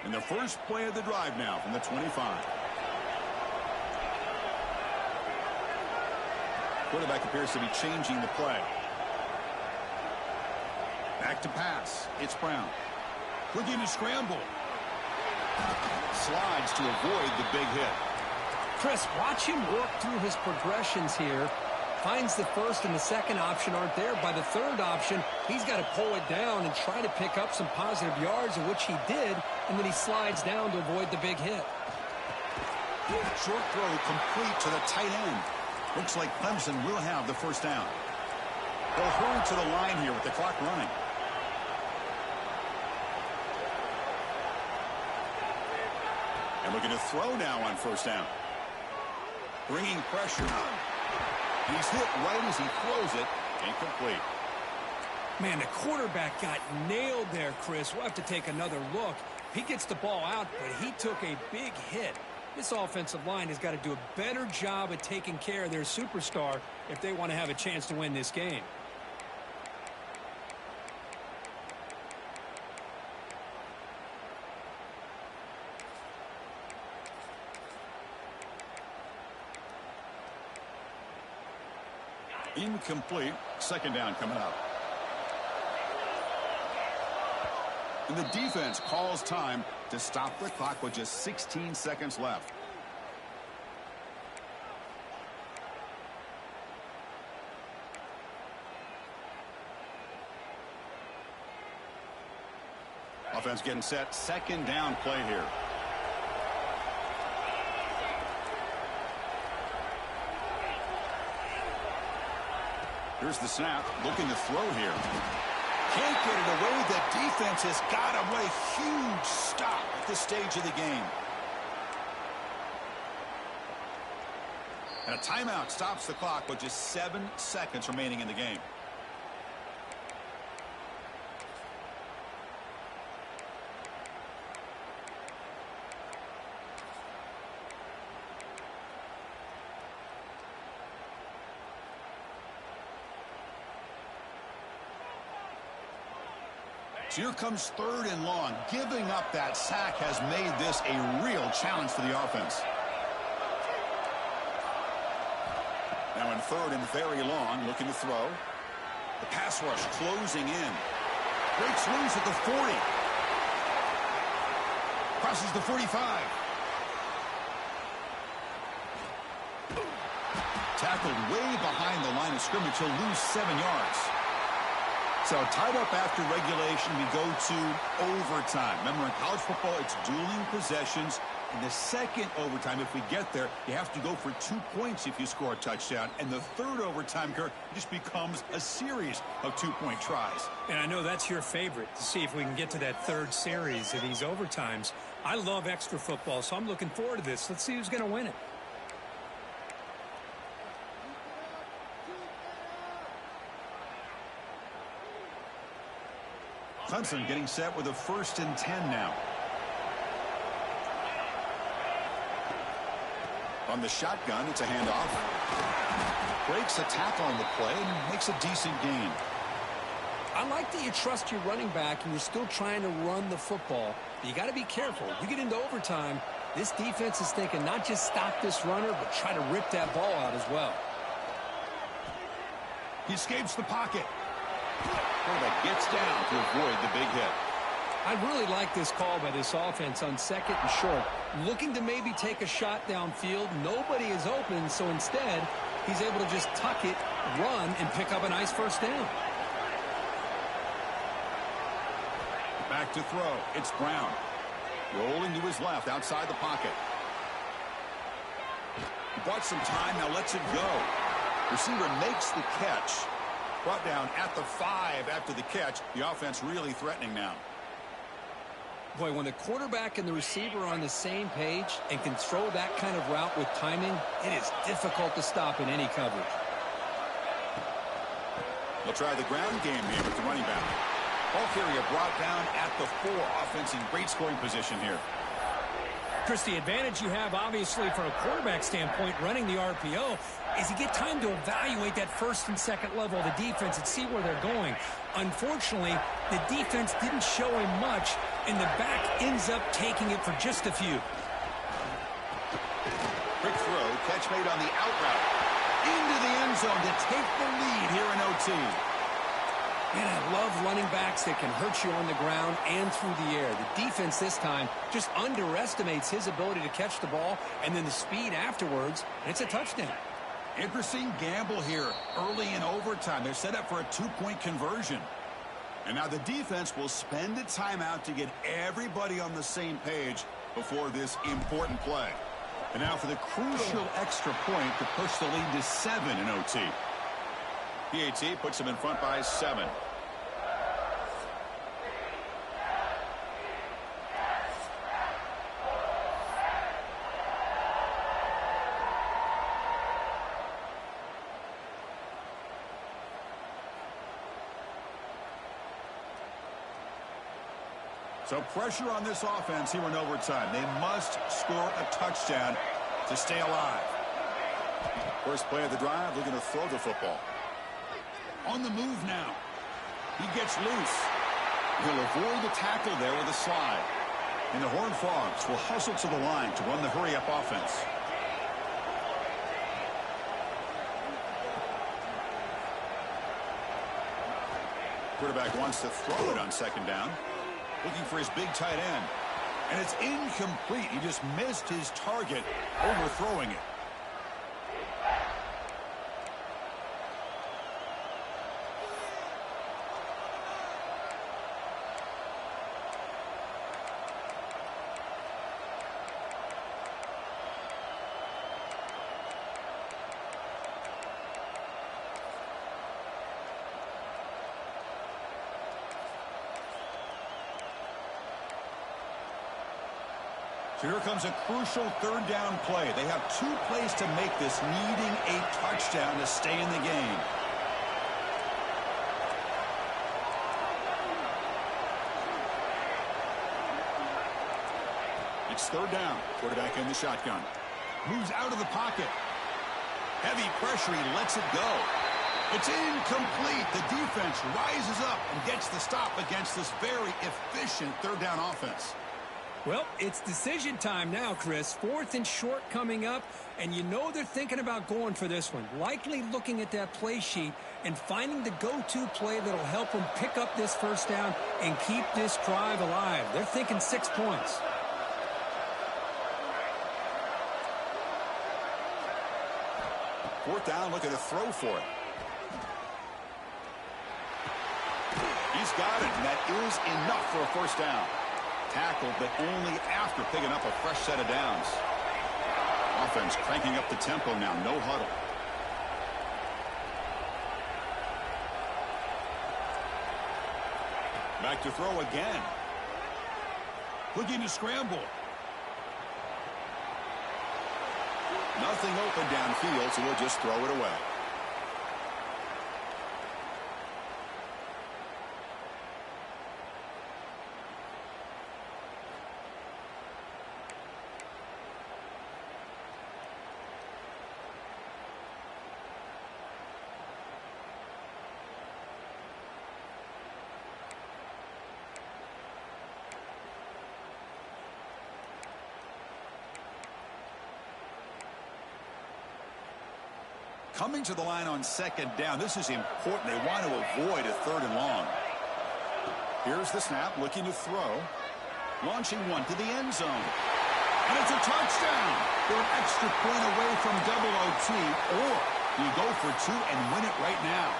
And the first play of the drive now from the 25. Quarterback appears to be changing the play. Back to pass. It's Brown. Looking to scramble. Slides to avoid the big hit. Chris, watch him work through his progressions here. Finds the first and the second option aren't there. By the third option, he's got to pull it down and try to pick up some positive yards, of which he did, and then he slides down to avoid the big hit. Short throw complete to the tight end. Looks like Clemson will have the first down. They'll hurry to the line here with the clock running. And looking to throw now on first down. Bringing pressure. He's hit right as he throws it. Incomplete. Man, the quarterback got nailed there, Chris. We'll have to take another look. He gets the ball out, but he took a big hit. This offensive line has got to do a better job of taking care of their superstar if they want to have a chance to win this game. Incomplete. Second down coming up. And the defense calls time to stop the clock with just 16 seconds left. Offense getting set. Second down play here. Here's the snap. Looking to throw here. Can't get it away. The defense has got him. What a huge stop at this stage of the game. And a timeout stops the clock with just 7 seconds remaining in the game. So here comes third and long. Giving up that sack has made this a real challenge for the offense. Now in third and very long, looking to throw. The pass rush closing in. Breaks loose at the 40. Crosses the 45. Tackled way behind the line of scrimmage. He'll lose 7 yards. So tied up after regulation, we go to overtime. Remember, in college football, it's dueling possessions. In the second overtime, if we get there, you have to go for 2 points if you score a touchdown. And the third overtime, Kirk, just becomes a series of 2-point tries. And I know that's your favorite, to see if we can get to that third series of these overtimes. I love extra football, so I'm looking forward to this. Let's see who's going to win it. Clemson getting set with a 1st and 10 now. On the shotgun, it's a handoff. Breaks a tackle on the play and makes a decent gain. I like that you trust your running back and you're still trying to run the football. But you got to be careful. You get into overtime, this defense is thinking not just stop this runner, but try to rip that ball out as well. He escapes the pocket. Quarterback gets down to avoid the big hit. I really like this call by this offense on second and short. Looking to maybe take a shot downfield. Nobody is open, so instead, he's able to just tuck it, run, and pick up a nice first down. Back to throw. It's Brown. Rolling to his left outside the pocket. He bought some time, now lets it go. Receiver makes the catch. Brought down at the 5 after the catch. The offense really threatening now. Boy, when the quarterback and the receiver are on the same page and can throw that kind of route with timing, it is difficult to stop in any coverage. They'll try the ground game here with the running back. Ball carrier brought down at the 4. Offense in great scoring position here. Chris, the advantage you have, obviously, from a quarterback standpoint, running the RPO, is you get time to evaluate that first and second level of the defense and see where they're going. Unfortunately, the defense didn't show him much, and the back ends up taking it for just a few. Quick throw, catch made on the out route. Into the end zone to take the lead here in OT. Man, I love running backs that can hurt you on the ground and through the air. The defense this time just underestimates his ability to catch the ball and then the speed afterwards, and it's a touchdown. Interesting gamble here early in overtime. They're set up for a 2-point conversion. And now the defense will spend a timeout to get everybody on the same page before this important play. And now for the crucial extra point to push the lead to 7 in OT. PAT puts them in front by 7. So pressure on this offense here in overtime. They must score a touchdown to stay alive. First play of the drive, looking to throw the football. On the move now. He gets loose. He'll avoid the tackle there with a slide. And the Horned Frogs will hustle to the line to run the hurry-up offense. Quarterback wants to throw it on second down. Looking for his big tight end. And it's incomplete. He just missed his target, overthrowing it. So here comes a crucial third down play. They have 2 plays to make this, needing a touchdown to stay in the game. It's third down. Quarterback in the shotgun. Moves out of the pocket. Heavy pressure. He lets it go. It's incomplete. The defense rises up and gets the stop against this very efficient third down offense. Well, it's decision time now, Chris. 4th and short coming up, and you know they're thinking about going for this one. Likely looking at that play sheet and finding the go-to play that'll help them pick up this first down and keep this drive alive. They're thinking 6 points. Fourth down, looking to throw for it. He's got it, and that is enough for a first down. Tackled, but only after picking up a fresh set of downs. Offense cranking up the tempo now, no huddle. Back to throw again. Looking to scramble. Nothing open downfield, so we'll just throw it away. Coming to the line on second down. This is important. They want to avoid a 3rd and long. Here's the snap, looking to throw. Launching one to the end zone. And it's a touchdown. They're an extra point away from double OT, or you go for 2 and win it right now.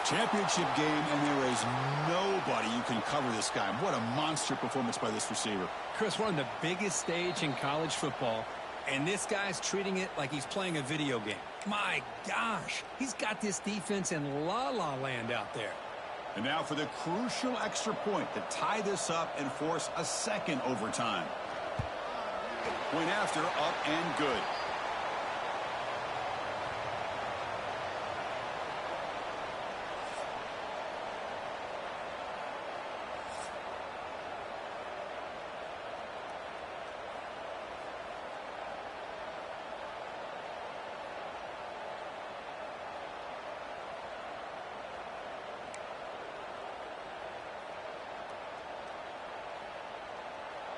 Championship game, and there is nobody you can cover this guy. What a monster performance by this receiver. Chris, we're on the biggest stage in college football, and this guy's treating it like he's playing a video game. My gosh, he's got this defense in la-la land out there. And now for the crucial extra point to tie this up and force a 2nd overtime. Point after, up and good.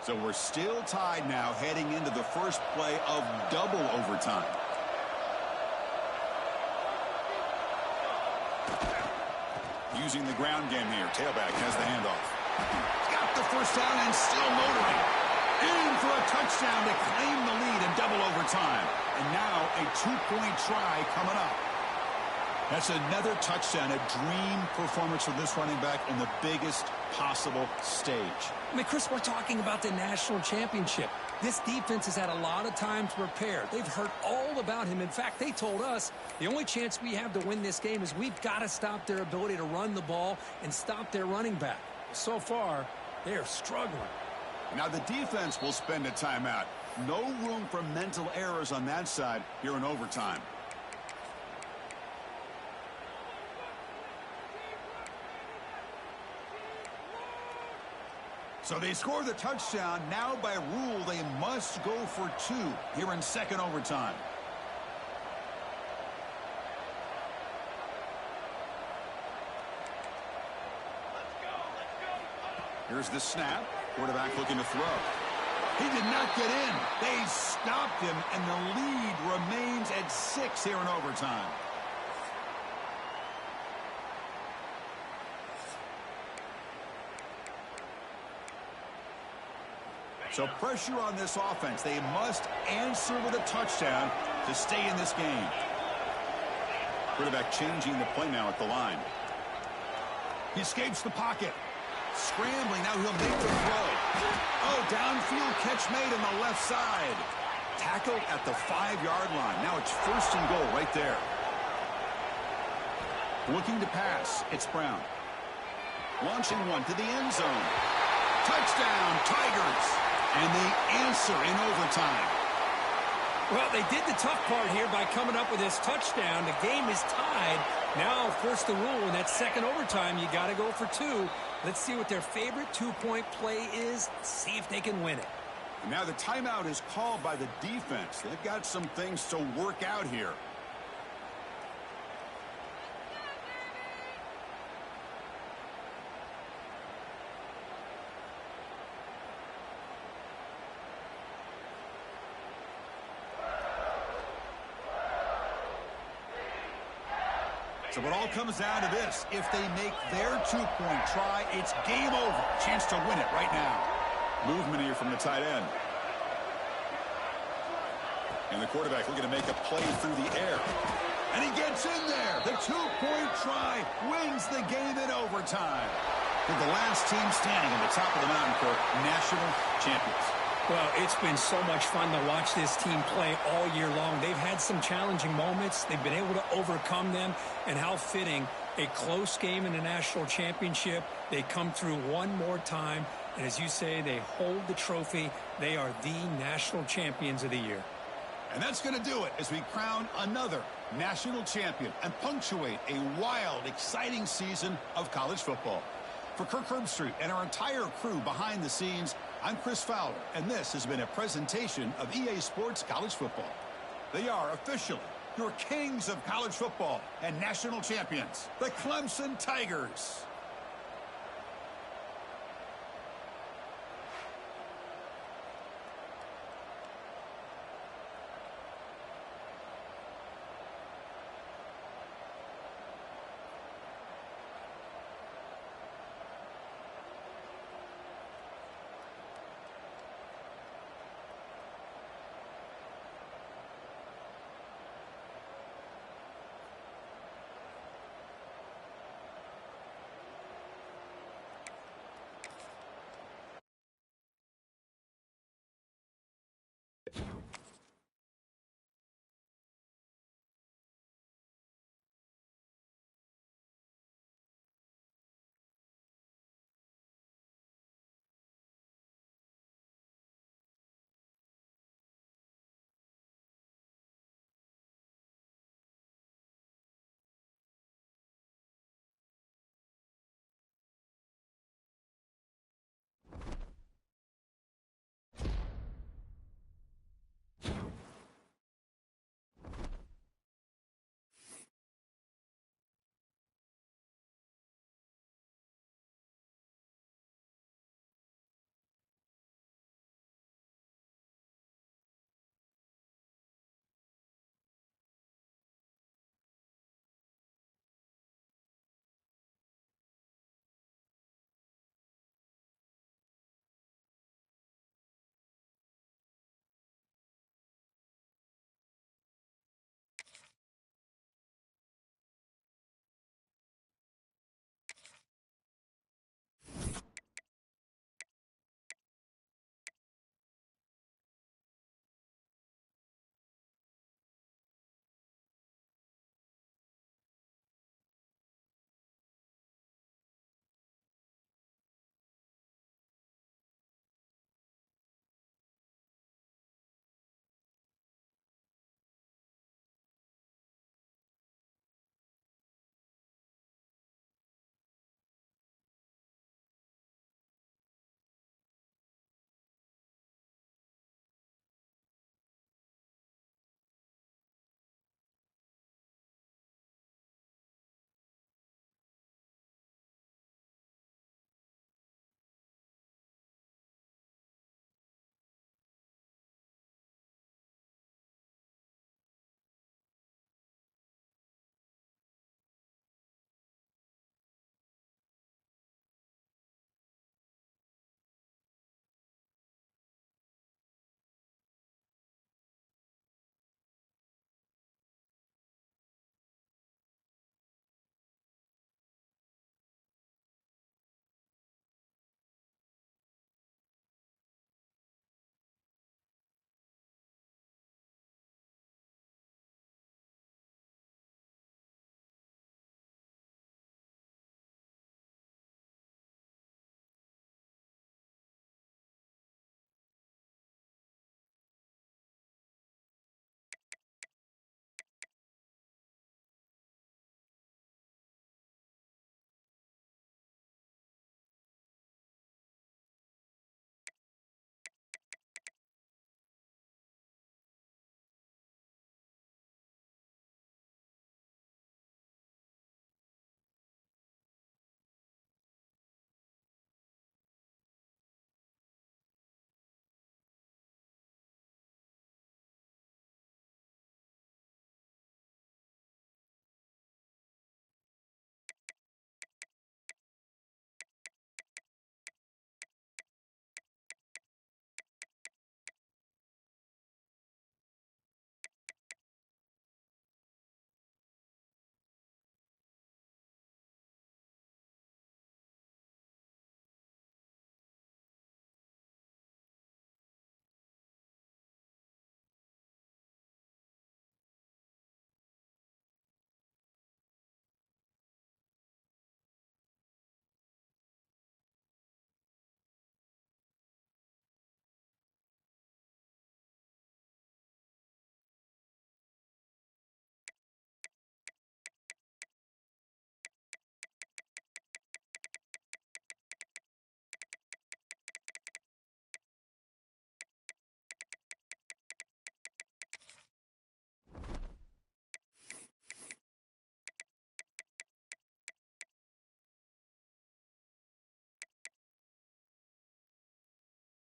So we're still tied now heading into the first play of double overtime. Using the ground game here. Tailback has the handoff. Got the first down and still motoring. In for a touchdown to claim the lead in double overtime. And now a 2-point try coming up. That's another touchdown, a dream performance for this running back in the biggest possible stage. I mean, Chris, we're talking about the national championship. This defense has had a lot of time to prepare. They've heard all about him. In fact, they told us the only chance we have to win this game is we've got to stop their ability to run the ball and stop their running back. So far, they're struggling. Now the defense will spend a timeout. No room for mental errors on that side here in overtime. So they score the touchdown. Now by rule, they must go for 2 here in 2nd overtime. Here's the snap. Quarterback looking to throw. He did not get in. They stopped him, and the lead remains at 6 here in overtime. So pressure on this offense. They must answer with a touchdown to stay in this game. Quarterback changing the play now at the line. He escapes the pocket. Scrambling. Now he'll make the throw. Oh, downfield catch made on the left side. Tackled at the 5-yard line. Now it's 1st and goal right there. Looking to pass. It's Brown. Launching one to the end zone. Touchdown, Tigers. And they answer in overtime. Well, they did the tough part here by coming up with this touchdown. The game is tied. Now, of course, the rule in that 2nd overtime, you got to go for 2. Let's see what their favorite 2-point play is. See if they can win it. And now the timeout is called by the defense. They've got some things to work out here. So it all comes down to this. If they make their 2-point try, it's game over. Chance to win it right now. Movement here from the tight end. And the quarterback looking to make a play through the air. And he gets in there. The 2-point try wins the game in overtime. With the last team standing on the top of the mountain for national champions. Well, it's been so much fun to watch this team play all year long. They've had some challenging moments. They've been able to overcome them. And how fitting, a close game in the national championship. They come through one more time. And as you say, they hold the trophy. They are the national champions of the year. And that's going to do it as we crown another national champion and punctuate a wild, exciting season of college football. For Kirk Herbstreit and our entire crew behind the scenes, I'm Chris Fowler, and this has been a presentation of EA Sports College Football. They are officially your kings of college football and national champions, the Clemson Tigers.